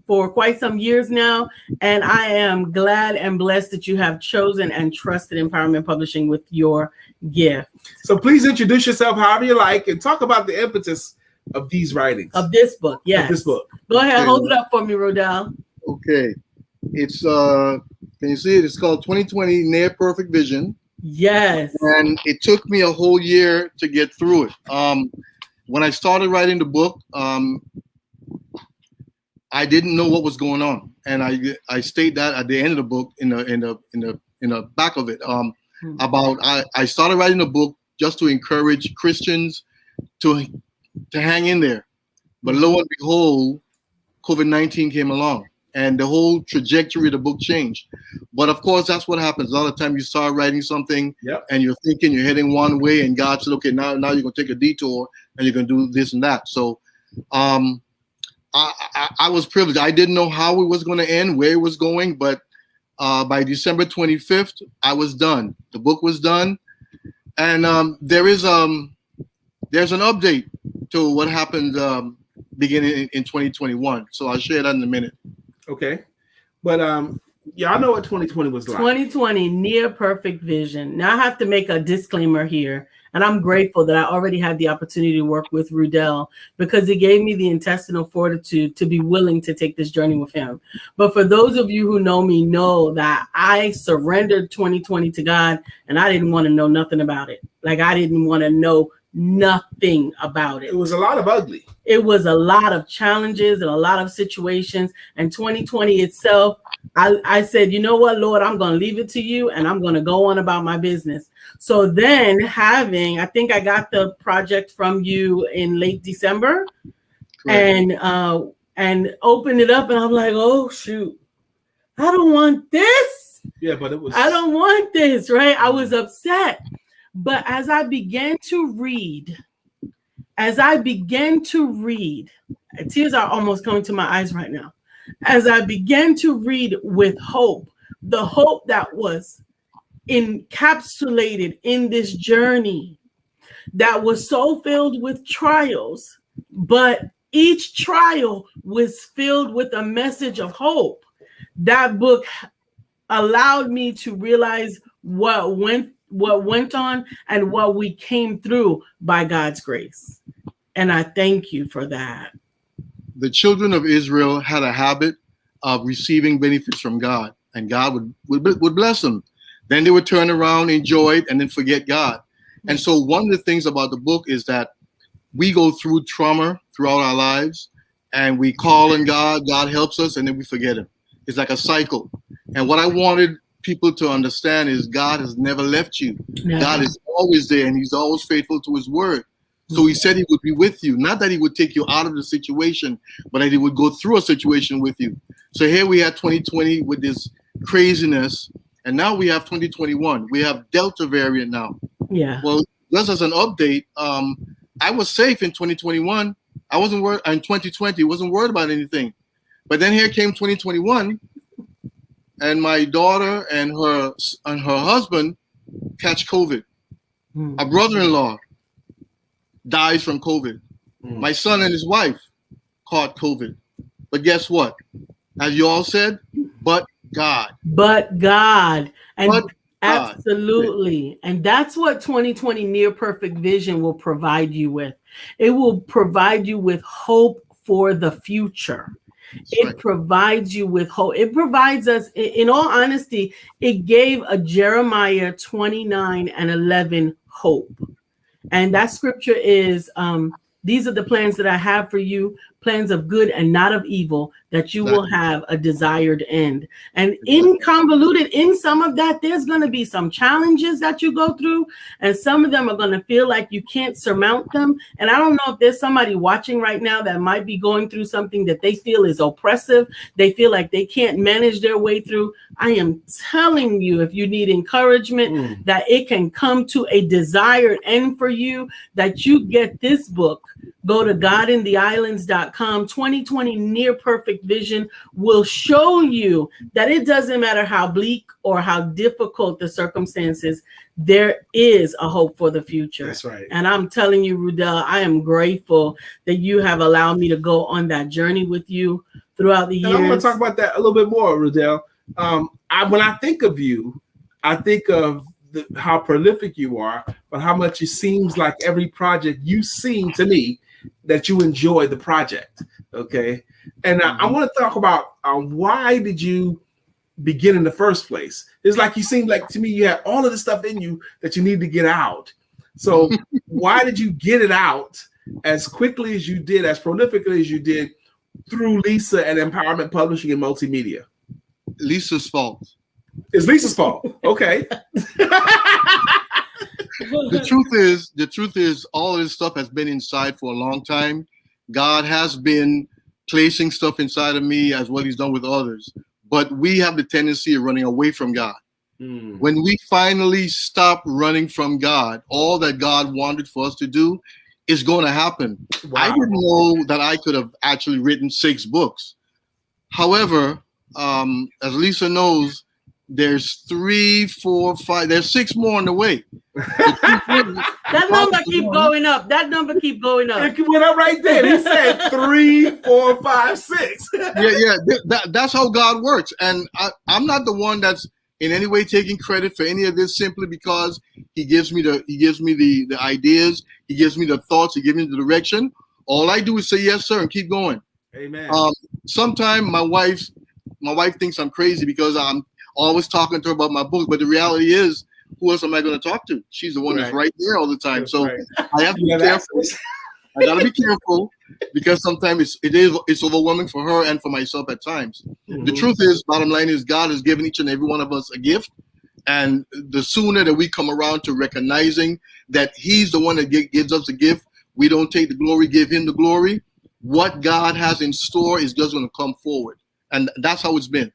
for quite some years now, and I am glad and blessed that you have chosen and trusted Empowerment Publishing with your gift. So please introduce yourself however you like and talk about the impetus of these writings. Of this book, yes. Of this book. Go ahead, Okay. hold it up for me, Rodell. Okay. It's can you see it? It's called 2020 Near Perfect Vision. Yes. And it took me a whole year to get through it. When I started writing the book, I didn't know what was going on. And I state that at the end of the book in the back of it. I started writing the book just to encourage Christians to hang in there. But lo and behold, COVID-19 came along and the whole trajectory of the book changed. But of course, that's what happens. A lot of time you start writing something and you're thinking you're heading one way and God said, okay, now you're going to take a detour and you're going to do this and that. So I was privileged. I didn't know how it was going to end, where it was going, but by December 25th, I was done. The book was done. And there's an update to what happened beginning in 2021. So I'll share that in a minute. Okay. But y'all know what 2020 was like. 2020, near perfect vision. Now I have to make a disclaimer here. And I'm grateful that I already had the opportunity to work with Rudell because it gave me the intestinal fortitude to be willing to take this journey with him. But for those of you who know me, know that I surrendered 2020 to God and I didn't want to know nothing about it. Like I didn't want to know nothing about it. It was a lot of ugly. It was a lot of challenges and a lot of situations. And 2020 itself, I said, you know what, Lord, I'm going to leave it to you and I'm going to go on about my business. So then I think I got the project from you in late December. Correct. And opened it up and I'm like, oh, shoot, I don't want this. Yeah, but I don't want this, right? I was upset. But as I began to read, tears are almost coming to my eyes right now. As I began to read with hope, the hope that was encapsulated in this journey that was so filled with trials, but each trial was filled with a message of hope. That book allowed me to realize what went on and what we came through by God's grace. And I thank you for that. The children of Israel had a habit of receiving benefits from God, and God would bless them. Then they would turn around, enjoy it, and then forget God. And so one of the things about the book is that we go through trauma throughout our lives, and we call on God, God helps us, and then we forget him. It's like a cycle. And what I wanted people to understand is God has never left you. No. God is always there, and he's always faithful to his word. So he said he would be with you. Not that he would take you out of the situation, but that he would go through a situation with you. So here we had 2020 with this craziness, and now we have 2021. We have Delta variant now. Yeah. Well, just as an update, I was safe in 2021. I wasn't worried in 2020. Wasn't worried about anything. But then here came 2021, and my daughter and her husband catch COVID. A brother-in-law dies from COVID. My son and his wife caught COVID. But guess what? As you all said, but God. But God. And but absolutely. God. And that's what 2020 Near Perfect Vision will provide you with. It will provide you with hope for the future. It provides you with hope. It provides us, in all honesty, it gave a Jeremiah 29:11 hope. And that scripture is, these are the plans that I have for you, plans of good and not of evil, that you will have a desired end. And convoluted in some of that, there's going to be some challenges that you go through, and some of them are going to feel like you can't surmount them. And I don't know if there's somebody watching right now that might be going through something that they feel is oppressive. They feel like they can't manage their way through. I am telling you, if you need encouragement, that it can come to a desired end for you, that you get this book Go to godintheislands.com. 2020 Near Perfect Vision will show you that it doesn't matter how bleak or how difficult the circumstances, there is a hope for the future. That's right. And I'm telling you, Rudell, I am grateful that you have allowed me to go on that journey with you throughout the years. And I want to talk about that a little bit more, Rudell. When I think of you, I think of how prolific you are, but how much it seems like every project you seem to me that you enjoy the project. Okay. And I want to talk about why did you begin in the first place? It's like you seemed like to me you had all of the stuff in you that you need to get out. So why did you get it out as quickly as you did, as prolifically as you did through Lisa and Empowerment Publishing and Multimedia? Lisa's fault. It's Lisa's fault. Okay. The truth is, all of this stuff has been inside for a long time. God has been placing stuff inside of me as well. He's done with others. But we have the tendency of running away from God. When we finally stop running from God, all that God wanted for us to do is going to happen. Wow. I didn't know that I could have actually written 6 books. However, as Lisa knows, there's 3, 4, 5. There's 6 more on the way. That number keep going up. That number keep going up. It went up right there. He said 3, 4, 5, 6. Yeah. That's how God works. And I'm not the one that's in any way taking credit for any of this, simply because He gives me the ideas, He gives me the thoughts, He gives me the direction. All I do is say yes, sir, and keep going. Amen. Sometimes my wife thinks I'm crazy because I'm always talking to her about my book, but the reality is, who else am I going to talk to? She's the one that's right there all the time. That's so right. I have to be careful. I got to be careful because sometimes it's overwhelming for her and for myself at times. The truth is, bottom line is, God has given each and every one of us a gift. And the sooner that we come around to recognizing that He's the one that gives us the gift, we don't take the glory, give Him the glory. What God has in store is just going to come forward. And that's how it's been.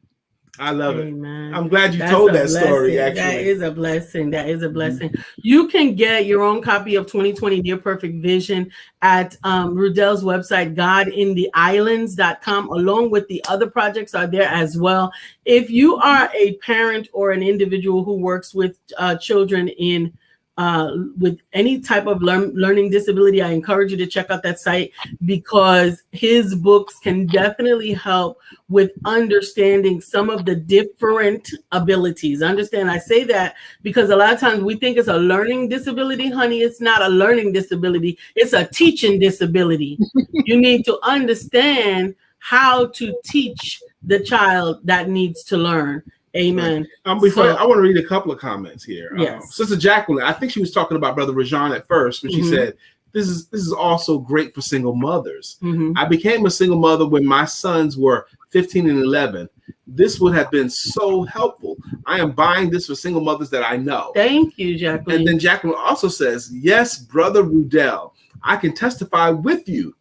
I love Amen. It. I'm glad you told that story, actually. That is a blessing. That is a blessing. You can get your own copy of 2020 Near Perfect Vision at Rudell's website, godintheislands.com, along with the other projects are there as well. If you are a parent or an individual who works with children in with any type of learning disability, I encourage you to check out that site, because his books can definitely help with understanding some of the different abilities. Understand, I say that because a lot of times we think it's a learning disability. Honey, it's not a learning disability. It's a teaching disability. You need to understand how to teach the child that needs to learn. Amen. Before I want to read a couple of comments here. Yes. Sister Jacqueline, I think she was talking about Brother Rajuhon at first, but she said, this is also great for single mothers. I became a single mother when my sons were 15 and 11. This would have been so helpful. I am buying this for single mothers that I know. Thank you, Jacqueline. And then Jacqueline also says, yes, Brother Rudell, I can testify with you.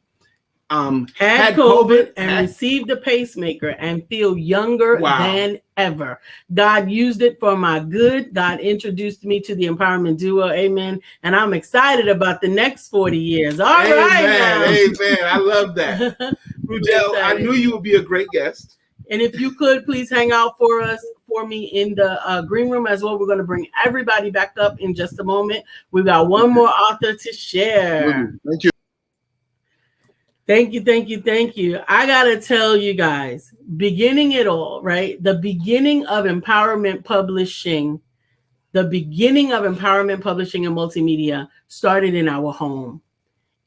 Had COVID and received a pacemaker and feel younger than ever. God used it for my good. God introduced me to the empowerment duo. Amen. And I'm excited about the next 40 years. All right. Now. Amen. I love that. Rudell, I knew you would be a great guest. And if you could please hang out for me in the green room as well. We're going to bring everybody back up in just a moment. We've got one more author to share. Thank you. Thank you. I got to tell you guys, beginning it all, right? The beginning of Empowerment Publishing and Multimedia started in our home.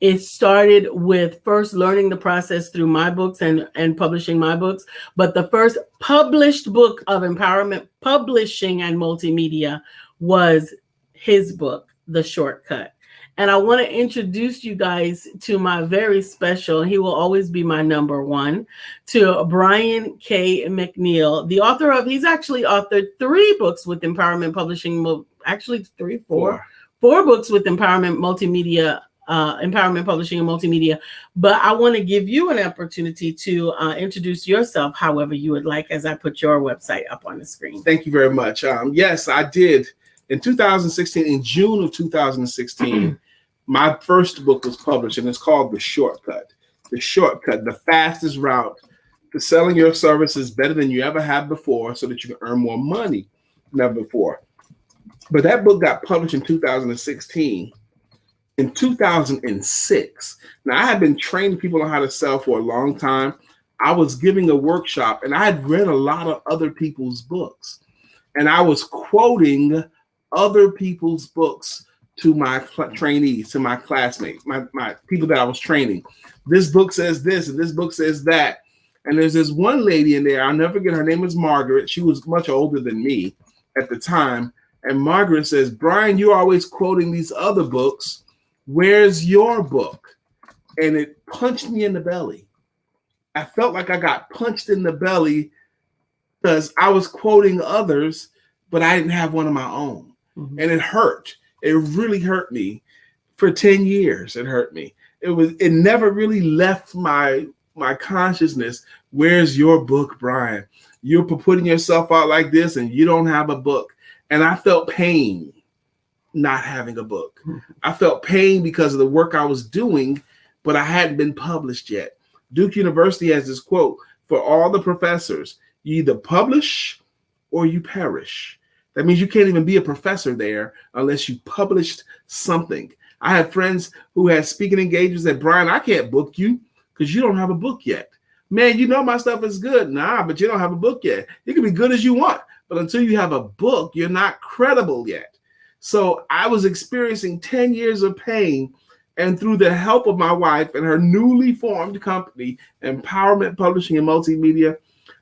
It started with first learning the process through my books and publishing my books. But the first published book of Empowerment Publishing and Multimedia was his book, The Shortcut. And I want to introduce you guys to my very special, he will always be my number one, to Brian K. McNeil, the author of, he's actually authored 3 books with Empowerment Publishing, four books with Empowerment Multimedia, Empowerment Publishing and Multimedia. But I want to give you an opportunity to introduce yourself however you would like, as I put your website up on the screen. Thank you very much. Yes, I did. In 2016, in June of 2016, My first book was published, and it's called The Shortcut. The Shortcut, the fastest route to selling your services better than you ever have before so that you can earn more money than ever before. But that book got published in 2016. In 2006, now I had been training people on how to sell for a long time. I was giving a workshop, and I had read a lot of other people's books, and I was quoting other people's books to my trainees, to my classmates, my people that I was training. This book says this, and this book says that. And there's this one lady in there, I'll never forget, her name was Margaret. She was much older than me at the time. And Margaret says, Brian, you're always quoting these other books. Where's your book? And it punched me in the belly. I felt like I got punched in the belly because I was quoting others, but I didn't have one of my own. Mm-hmm. And it hurt. It really hurt me. For 10 years, it hurt me. It never really left my consciousness. Where's your book, Brian? You're putting yourself out like this and you don't have a book. And I felt pain not having a book. I felt pain because of the work I was doing, but I hadn't been published yet. Duke University has this quote for all the professors: you either publish or you perish. That means you can't even be a professor there unless you published something. I have friends who had speaking engagements that, Brian, I can't book you because you don't have a book yet. Man, you know my stuff is good. Nah, but you don't have a book yet. You can be good as you want, but until you have a book, you're not credible yet. So I was experiencing 10 years of pain, and through the help of my wife and her newly formed company, Empowerment Publishing and Multimedia,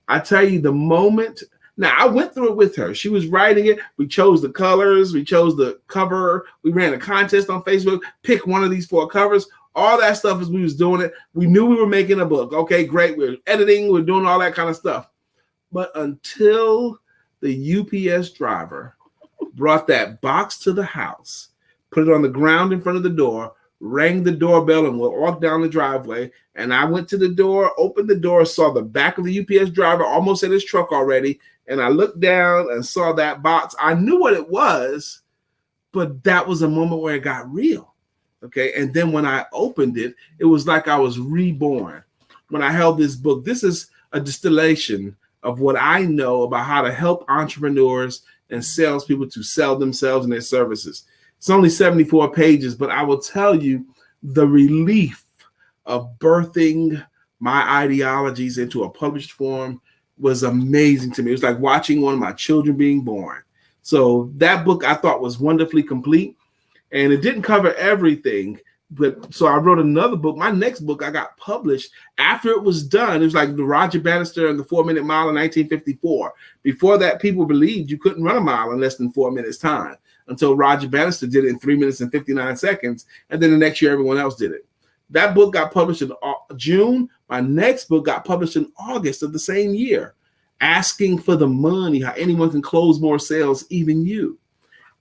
I tell you, the moment, now I went through it with her. She was writing it. We chose the colors. We chose the cover. We ran a contest on Facebook. Pick one of these 4 covers. All that stuff as we was doing it. We knew we were making a book. Okay, great. We're editing. We're doing all that kind of stuff. But until the UPS driver brought that box to the house, put it on the ground in front of the door, rang the doorbell, and we walked down the driveway. And I went to the door, opened the door, saw the back of the UPS driver almost in his truck already. And I looked down and saw that box. I knew what it was, but that was a moment where it got real. Okay. And then when I opened it, it was like I was reborn. When I held this book, this is a distillation of what I know about how to help entrepreneurs and salespeople to sell themselves and their services. It's only 74 pages, but I will tell you the relief of birthing my ideologies into a published form was amazing to me. It was like watching one of my children being born. So that book I thought was wonderfully complete, and it didn't cover everything. But so I wrote another book. My next book I got published after it was done. It was like the Roger Bannister and the 4-minute mile in 1954. Before that, people believed you couldn't run a mile in less than 4 minutes time, until Roger Bannister did it in 3 minutes and 59 seconds. And then the next year, everyone else did it. That book got published in June. My next book got published in August of the same year, Asking for the Money, How Anyone Can Close More Sales, Even You.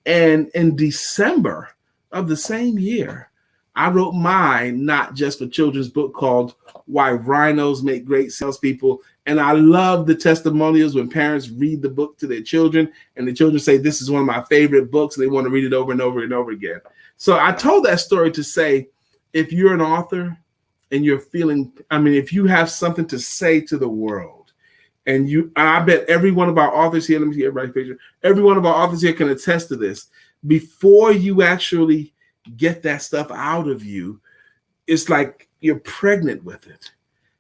And in December of the same year, I wrote my Not Just for Children's book called Why Rhinos Make Great Salespeople. And I love the testimonials when parents read the book to their children and the children say, this is one of my favorite books, and they want to read it over and over and over again. So I told that story to say, if you're an author and you're feeling, if you have something to say to the world, and I bet every one of our authors here, let me see everybody's picture, every one of our authors here can attest to this. Before you actually get that stuff out of you, it's like you're pregnant with it.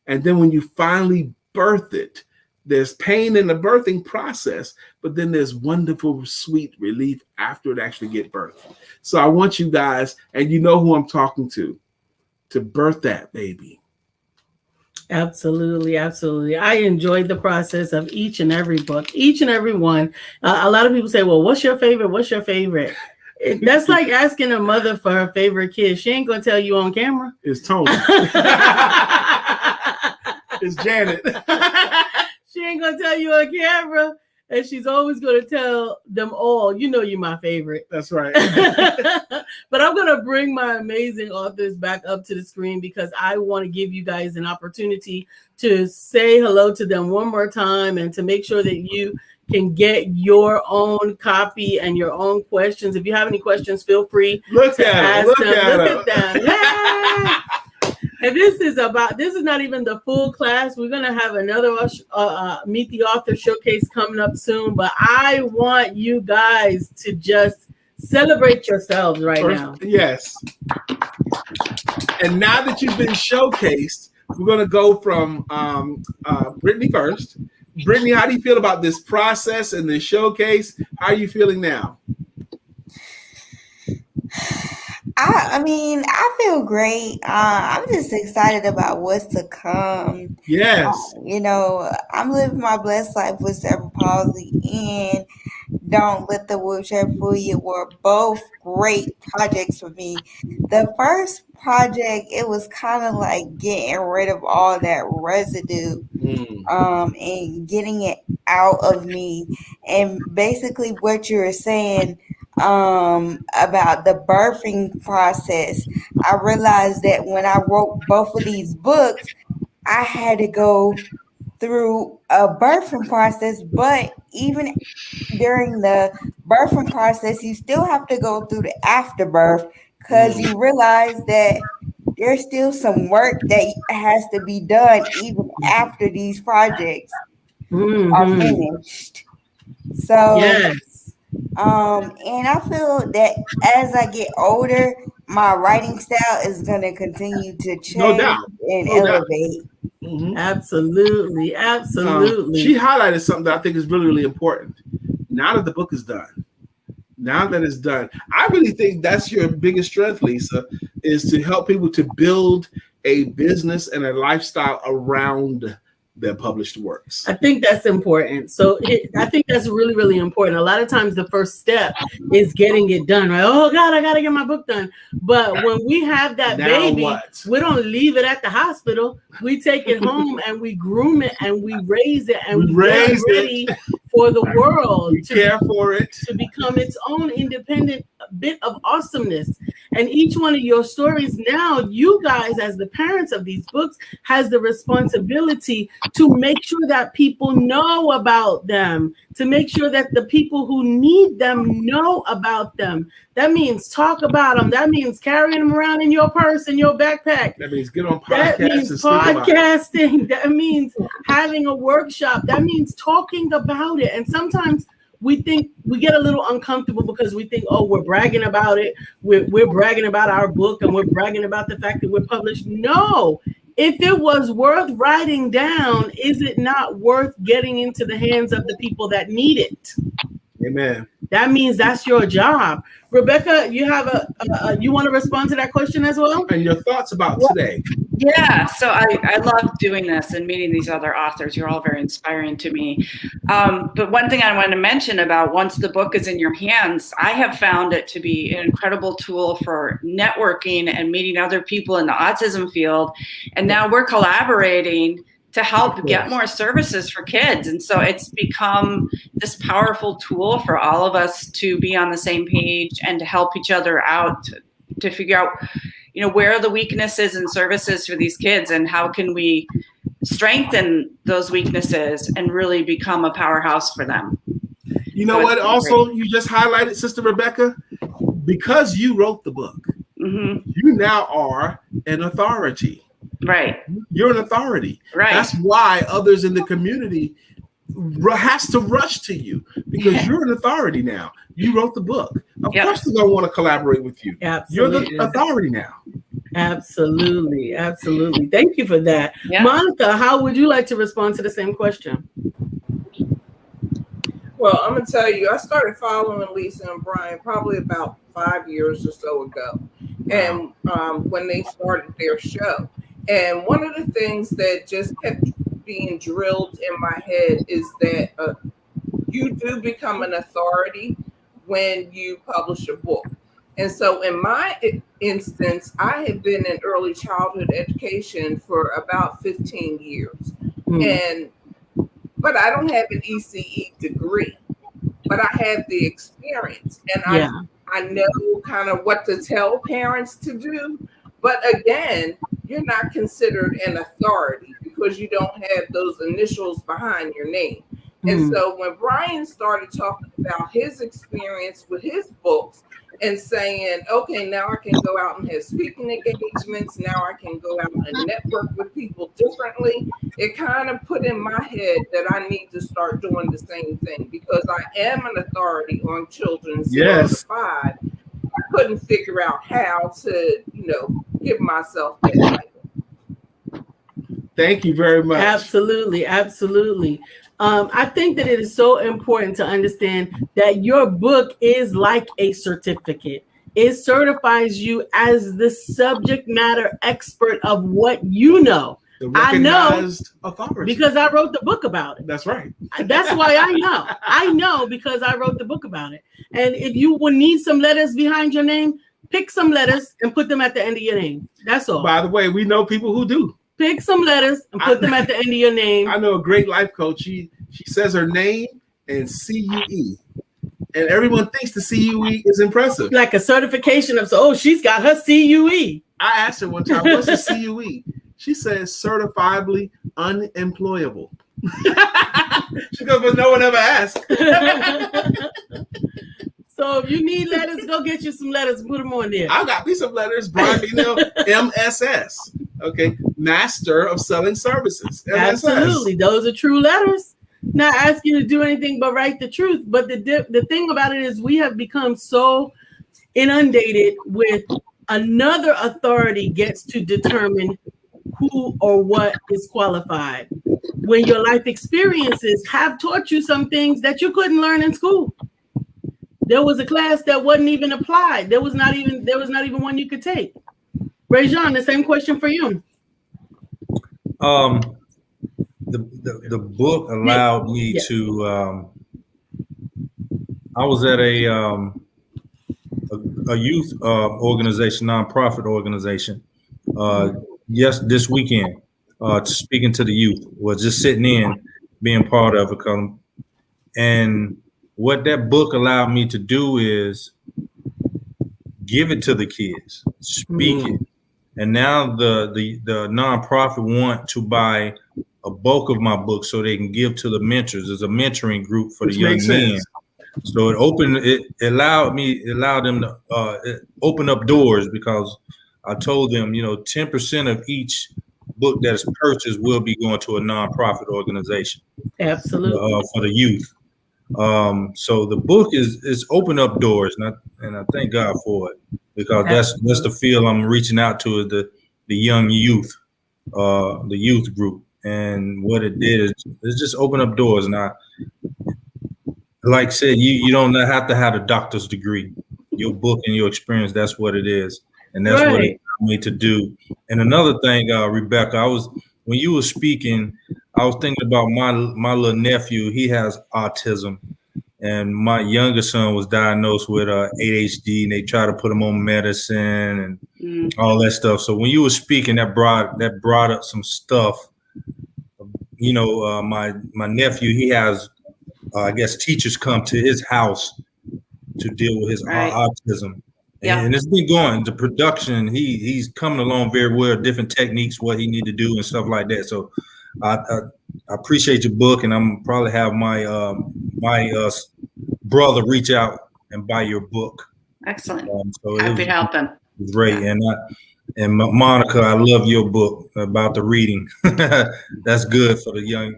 And then when you finally birth it, there's pain in the birthing process, but then there's wonderful, sweet relief after it actually gets birthed. So I want you guys, and you know who I'm talking to birth that baby. Absolutely. Absolutely. I enjoyed the process of each and every book, each and every one. A lot of people say, well, what's your favorite? What's your favorite? That's like asking a mother for her favorite kid. She ain't going to tell you on camera. It's Tony. It's Janet. She ain't going to tell you on camera. And she's always going to tell them all, you know, you're my favorite. That's right. But I'm going to bring my amazing authors back up to the screen because I want to give you guys an opportunity to say hello to them one more time and to make sure that you can get your own copy and your own questions. If you have any questions, feel free Look to at ask him. Look them. at Look him. at them. Yeah. And this is not even the full class. We're going to have another Meet the Author showcase coming up soon. But I want you guys to just celebrate yourselves now. Yes. And now that you've been showcased, we're going to go from Brittany first. Brittany, how do you feel about this process and this showcase? How are you feeling now? I mean, I feel great. I'm just excited about what's to come. Yes. I'm living my blessed life with cerebral palsy and Don't Let the Wheelchair Fool You were both great projects for me. The first project, it was kind of like getting rid of all that residue and getting it out of me. And basically what you were saying about the birthing process, I realized that when I wrote both of these books, I had to go through a birthing process, but even during the birthing process, you still have to go through the afterbirth because you realize that there's still some work that has to be done even after these projects are finished. So, yes. And I feel that as I get older, my writing style is going to continue to change and elevate. Mm-hmm. Absolutely. She highlighted something that I think is really, really important. Now that the book is done, I really think that's your biggest strength, Lisa, is to help people to build a business and a lifestyle around their published works. I think that's important. So I think that's really, really important. A lot of times the first step is getting it done, right? Oh God, I got to get my book done. But when we have that baby, we don't leave it at the hospital. We take it home and we groom it and we raise it and we raise it ready for the world. We care for it. To become its own independent bit of awesomeness. And each one of your stories now, you guys as the parents of these books has the responsibility to make sure that people know about them, to make sure that the people who need them know about them. That means talk about them. That means carrying them around in your purse, in your backpack. That means get on podcasts. That means podcasting. That means having a workshop. That means talking about it. And sometimes we think we get a little uncomfortable because we think, oh, we're bragging about it. We're bragging about our book and we're bragging about the fact that we're published. No, if it was worth writing down, is it not worth getting into the hands of the people that need it? Amen. That means that's your job. Rebecca, you have you want to respond to that question as well? And your thoughts about today? Yeah, so I love doing this and meeting these other authors. You're all very inspiring to me. But one thing I want to mention about once the book is in your hands, I have found it to be an incredible tool for networking and meeting other people in the autism field. And now we're collaborating to help get more services for kids. And so it's become this powerful tool for all of us to be on the same page and to help each other out to figure out, where are the weaknesses and services for these kids and how can we strengthen those weaknesses and really become a powerhouse for them. You know what? Also, you just highlighted, Sister Rebecca, because you wrote the book, you now are an authority. Right. You're an authority. Right. That's why others in the community has to rush to you because you're an authority now. You wrote the book. Of course they're going to want to collaborate with you. Absolutely. You're the authority now. Absolutely. Absolutely. Thank you for that. Yeah. Monica, how would you like to respond to the same question? Well, I'm going to tell you, I started following Lisa and Brian probably about 5 years or so ago. And when they started their show. And one of the things that just kept being drilled in my head is that you do become an authority when you publish a book. And so in my instance, I have been in early childhood education for about 15 years. But I don't have an ECE degree, but I have the experience. And I know kind of what to tell parents to do. But again, you're not considered an authority because you don't have those initials behind your name. And so when Brian started talking about his experience with his books and saying, okay, now I can go out and have speaking engagements, now I can go out and network with people differently, it kind of put in my head that I need to start doing the same thing, because I am an authority on children 0 to 5. I couldn't figure out how to, give myself that title. Thank you very much. Absolutely, absolutely. I think that it is so important to understand that your book is like a certificate. It certifies you as the subject matter expert of what you know. I know authority. Because I wrote the book about it. That's right. That's why I know. I know because I wrote the book about it. And if you would need some letters behind your name, pick some letters and put them at the end of your name. That's all. By the way, we know people who do. Pick some letters and put them at the end of your name. I know a great life coach. She says her name and CUE. And everyone thinks the CUE is impressive. Like a certification of, she's got her CUE. I asked her one time, what's the CUE? She says certifiably unemployable. She goes, but no one ever asked. So if you need letters, go get you some letters and put them on there. I got me some letters. Brian, MSS. Okay. Master of Selling Services. MSS. Absolutely. Those are true letters. Not asking you to do anything but write the truth. But the thing about it is we have become so inundated with another authority gets to determine who or what is qualified, when your life experiences have taught you some things that you couldn't learn in school. There was a class that wasn't even applied. There was not even one you could take. Rajuhon, the same question for you. The book allowed me to. I was at a youth organization, nonprofit organization. This weekend, speaking to the youth, was just sitting in, being part of it. And what that book allowed me to do is give it to the kids, speak it. And now the nonprofit want to buy a bulk of my book so they can give to the mentors. There's a mentoring group for the young men. So it allowed them to open up doors, because I told them, 10% of each book that is purchased will be going to a nonprofit organization. Absolutely. For the youth. So the book is open up doors, and I thank God for it, because that's the feel I'm reaching out to, is the young youth, the youth group. And what it did is it's just open up doors. And like I said, you don't have to have a doctor's degree. Your book and your experience, that's what it is. And that's what it allowed me to do. And another thing, Rebecca, when you were speaking, I was thinking about my little nephew. He has autism, and my younger son was diagnosed with ADHD, and they try to put him on medicine and all that stuff. So when you were speaking, that brought up some stuff. My nephew, he has, I guess, teachers come to his house to deal with his autism. Yeah. And it's been going. The production, he's coming along very well, different techniques, what he need to do and stuff like that. So I appreciate your book, and I'm probably have my brother reach out and buy your book. Excellent. So happy to help him. Great. Yeah. And Monica, I love your book about the reading. That's good for the young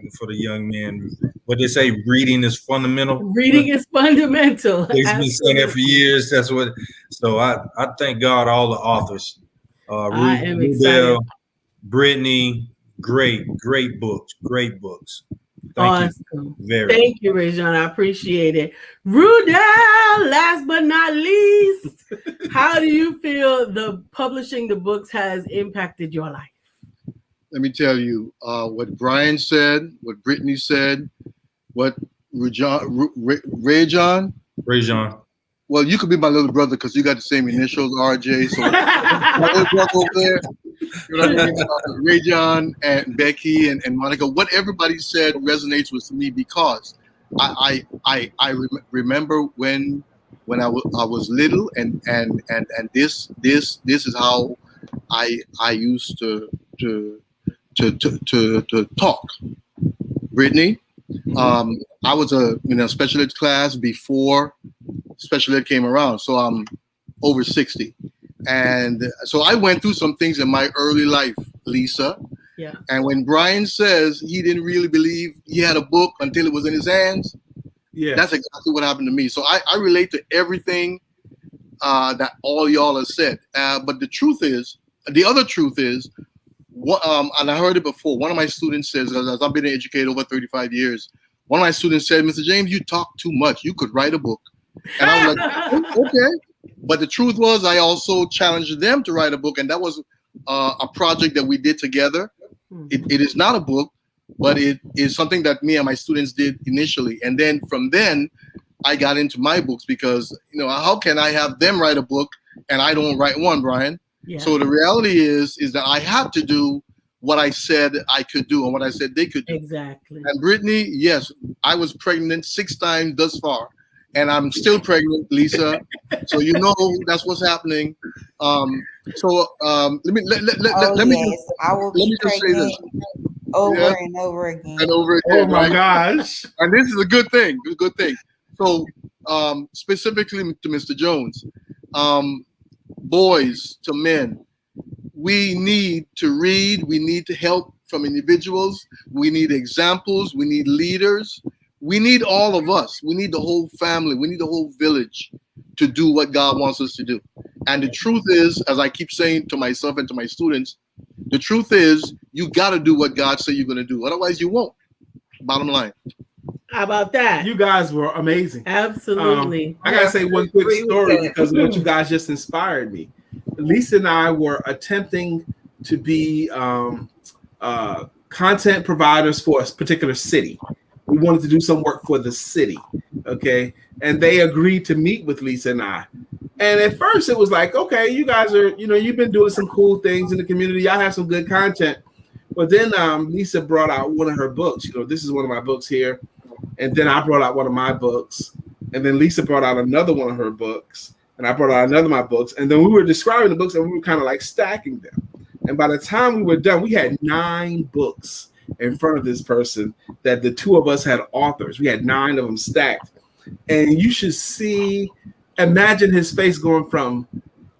men. What they say, reading is fundamental. Reading is fundamental. They've been saying that for years. That's what. So I thank God, all the authors. I am excited. Brittany, great books. Thank you. Thank you, Rajuhon. I appreciate it. Rudell, last but not least, how do you feel the publishing the books has impacted your life? Let me tell you what Brian said, what Brittany said, what Rajuhon. Well, you could be my little brother because you got the same initials, RJ. So my little brother over there. You know what I mean? Rajuhon and Becky and Monica. What everybody said resonates with me, because I remember when I was little, and this is how I used to talk. Brittany, I was in a special ed class before special ed came around, so I'm over 60. And so I went through some things in my early life, Lisa. Yeah. And when Brian says he didn't really believe he had a book until it was in his hands, Yeah. that's exactly what happened to me. So I relate to everything that all y'all have said. But the other truth is, and I heard it before, one of my students says, as I've been an educator over 35 years, one of my students said, Mr. James, you talk too much. You could write a book. And I was like, okay. But the truth was, I also challenged them to write a book. And that was a project that we did together. It is not a book, but it is something that me and my students did initially. And then from then, I got into my books because, how can I have them write a book and I don't write one, Brian? Yeah. So the reality is that I had to do what I said I could do and what I said they could do. Exactly. And Brittany, yes, I was pregnant 6 times thus far, and I'm still pregnant, Lisa. So that's what's happening. Let me I will be just say this over and over again. and over again. Oh my right? gosh. And this is a good thing. A good thing. So specifically to Mr. Jones, boys to men, we need to read. We need to help from individuals. We need examples. We need leaders. We need all of us. We need the whole family. We need the whole village to do what God wants us to do. And the truth is, as I keep saying to myself and to my students, the truth is you got to do what God said you're going to do. Otherwise, you won't. Bottom line. How about that? You guys were amazing. Absolutely. I gotta say one quick story because what you guys just inspired me. Lisa and I were attempting to be content providers for a particular city. We wanted to do some work for the city, okay? And they agreed to meet with Lisa and I. And at first it was like, okay, you guys are, you've been doing some cool things in the community. Y'all have some good content. But then Lisa brought out one of her books. This is one of my books here. And then I brought out one of my books. And then Lisa brought out another one of her books. And I brought out another of my books. And then we were describing the books and we were kind of like stacking them. And by the time we were done, we had 9 books in front of this person that the 2 of us had authors. We had 9 of them stacked. And you should imagine his face going from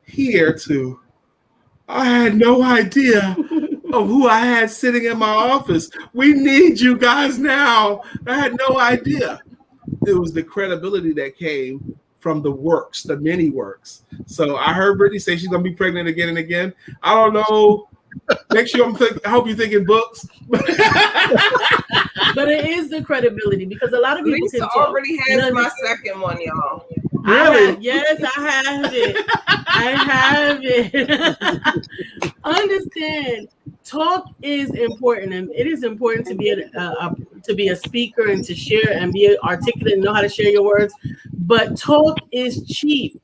here to, I had no idea of who I had sitting in my office. We need you guys now. I had no idea. It was the credibility that came from the works, the many works. So I heard Brittany say she's going to be pregnant again and again. I don't know. Make sure I hope you're thinking books. But it is the credibility because a lot of people Lisa already has my second one, y'all. Really? Yes, I have it. I have it. Understand, talk is important, and it is important to be a speaker and to share and be articulate and know how to share your words. But talk is cheap.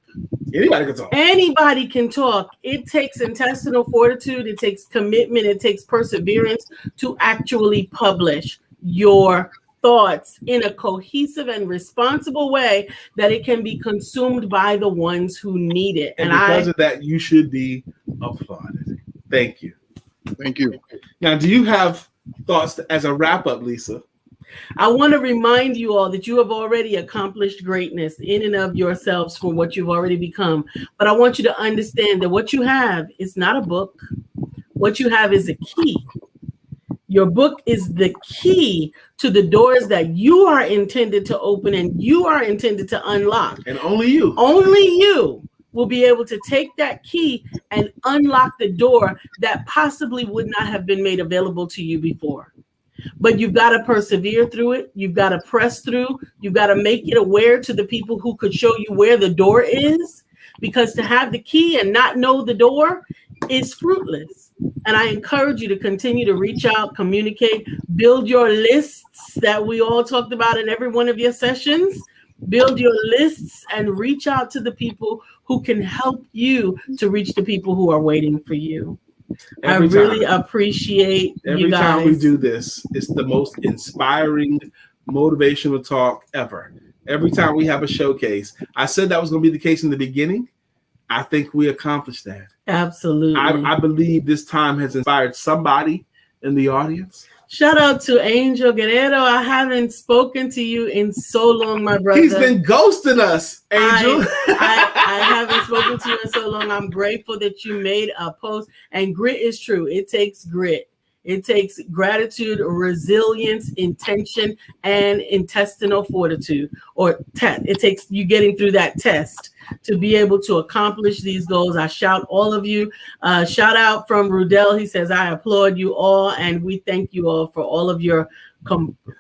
Anybody can talk. Anybody can talk. It takes intestinal fortitude. It takes commitment. It takes perseverance to actually publish your thoughts in a cohesive and responsible way that it can be consumed by the ones who need it. And because of that, you should be applauded. Thank you. Thank you. Now, do you have thoughts as a wrap up, Lisa? I want to remind you all that you have already accomplished greatness in and of yourselves for what you've already become. But I want you to understand that what you have is not a book. What you have is a key. Your book is the key to the doors that you are intended to open and you are intended to unlock. And only you. Only you will be able to take that key and unlock the door that possibly would not have been made available to you before. But you've got to persevere through it. You've got to press through. You've got to make it aware to the people who could show you where the door is, because to have the key and not know the door is fruitless. And I encourage you to continue to reach out, communicate, build your lists that we all talked about in every one of your sessions. Build your lists and reach out to the people who can help you to reach the people who are waiting for you. I really appreciate you guys. Every time we do this, it's the most inspiring, motivational talk ever. Every time we have a showcase. I said that was going to be the case in the beginning. I think we accomplished that. Absolutely. I believe this time has inspired somebody in the audience. Shout out to Angel Guerrero. I haven't spoken to you in so long, my brother. He's been ghosting us, Angel. I haven't spoken to you in so long. I'm grateful that you made a post. And grit is true. It takes grit. It takes gratitude, resilience, intention, and intestinal fortitude. It takes you getting through that test to be able to accomplish these goals. I shout all of you. Shout out from Rudell. He says, I applaud you all, and we thank you all for all of your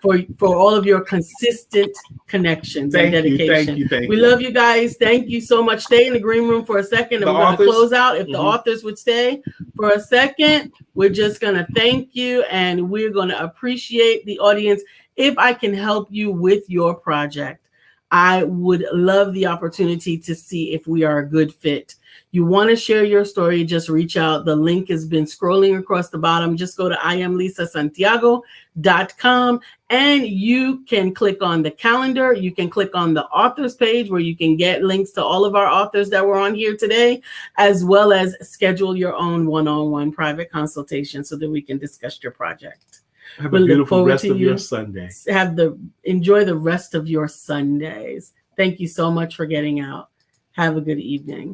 for all of your consistent connections and dedication. Thank you. We love you guys. Thank you so much. Stay in the green room for a second, and we're going to close out. If the authors would stay for a second, we're just going to thank you, and we're going to appreciate the audience. If I can help you with your project, I would love the opportunity to see if we are a good fit. You want to share your story, just reach out. The link has been scrolling across the bottom. Just go to IamLisaSantiago.com and you can click on the calendar. You can click on the authors page where you can get links to all of our authors that were on here today, as well as schedule your own one-on-one private consultation so that we can discuss your project. Have a beautiful rest of your Sunday. Enjoy the rest of your Sundays. Thank you so much for getting out. Have a good evening.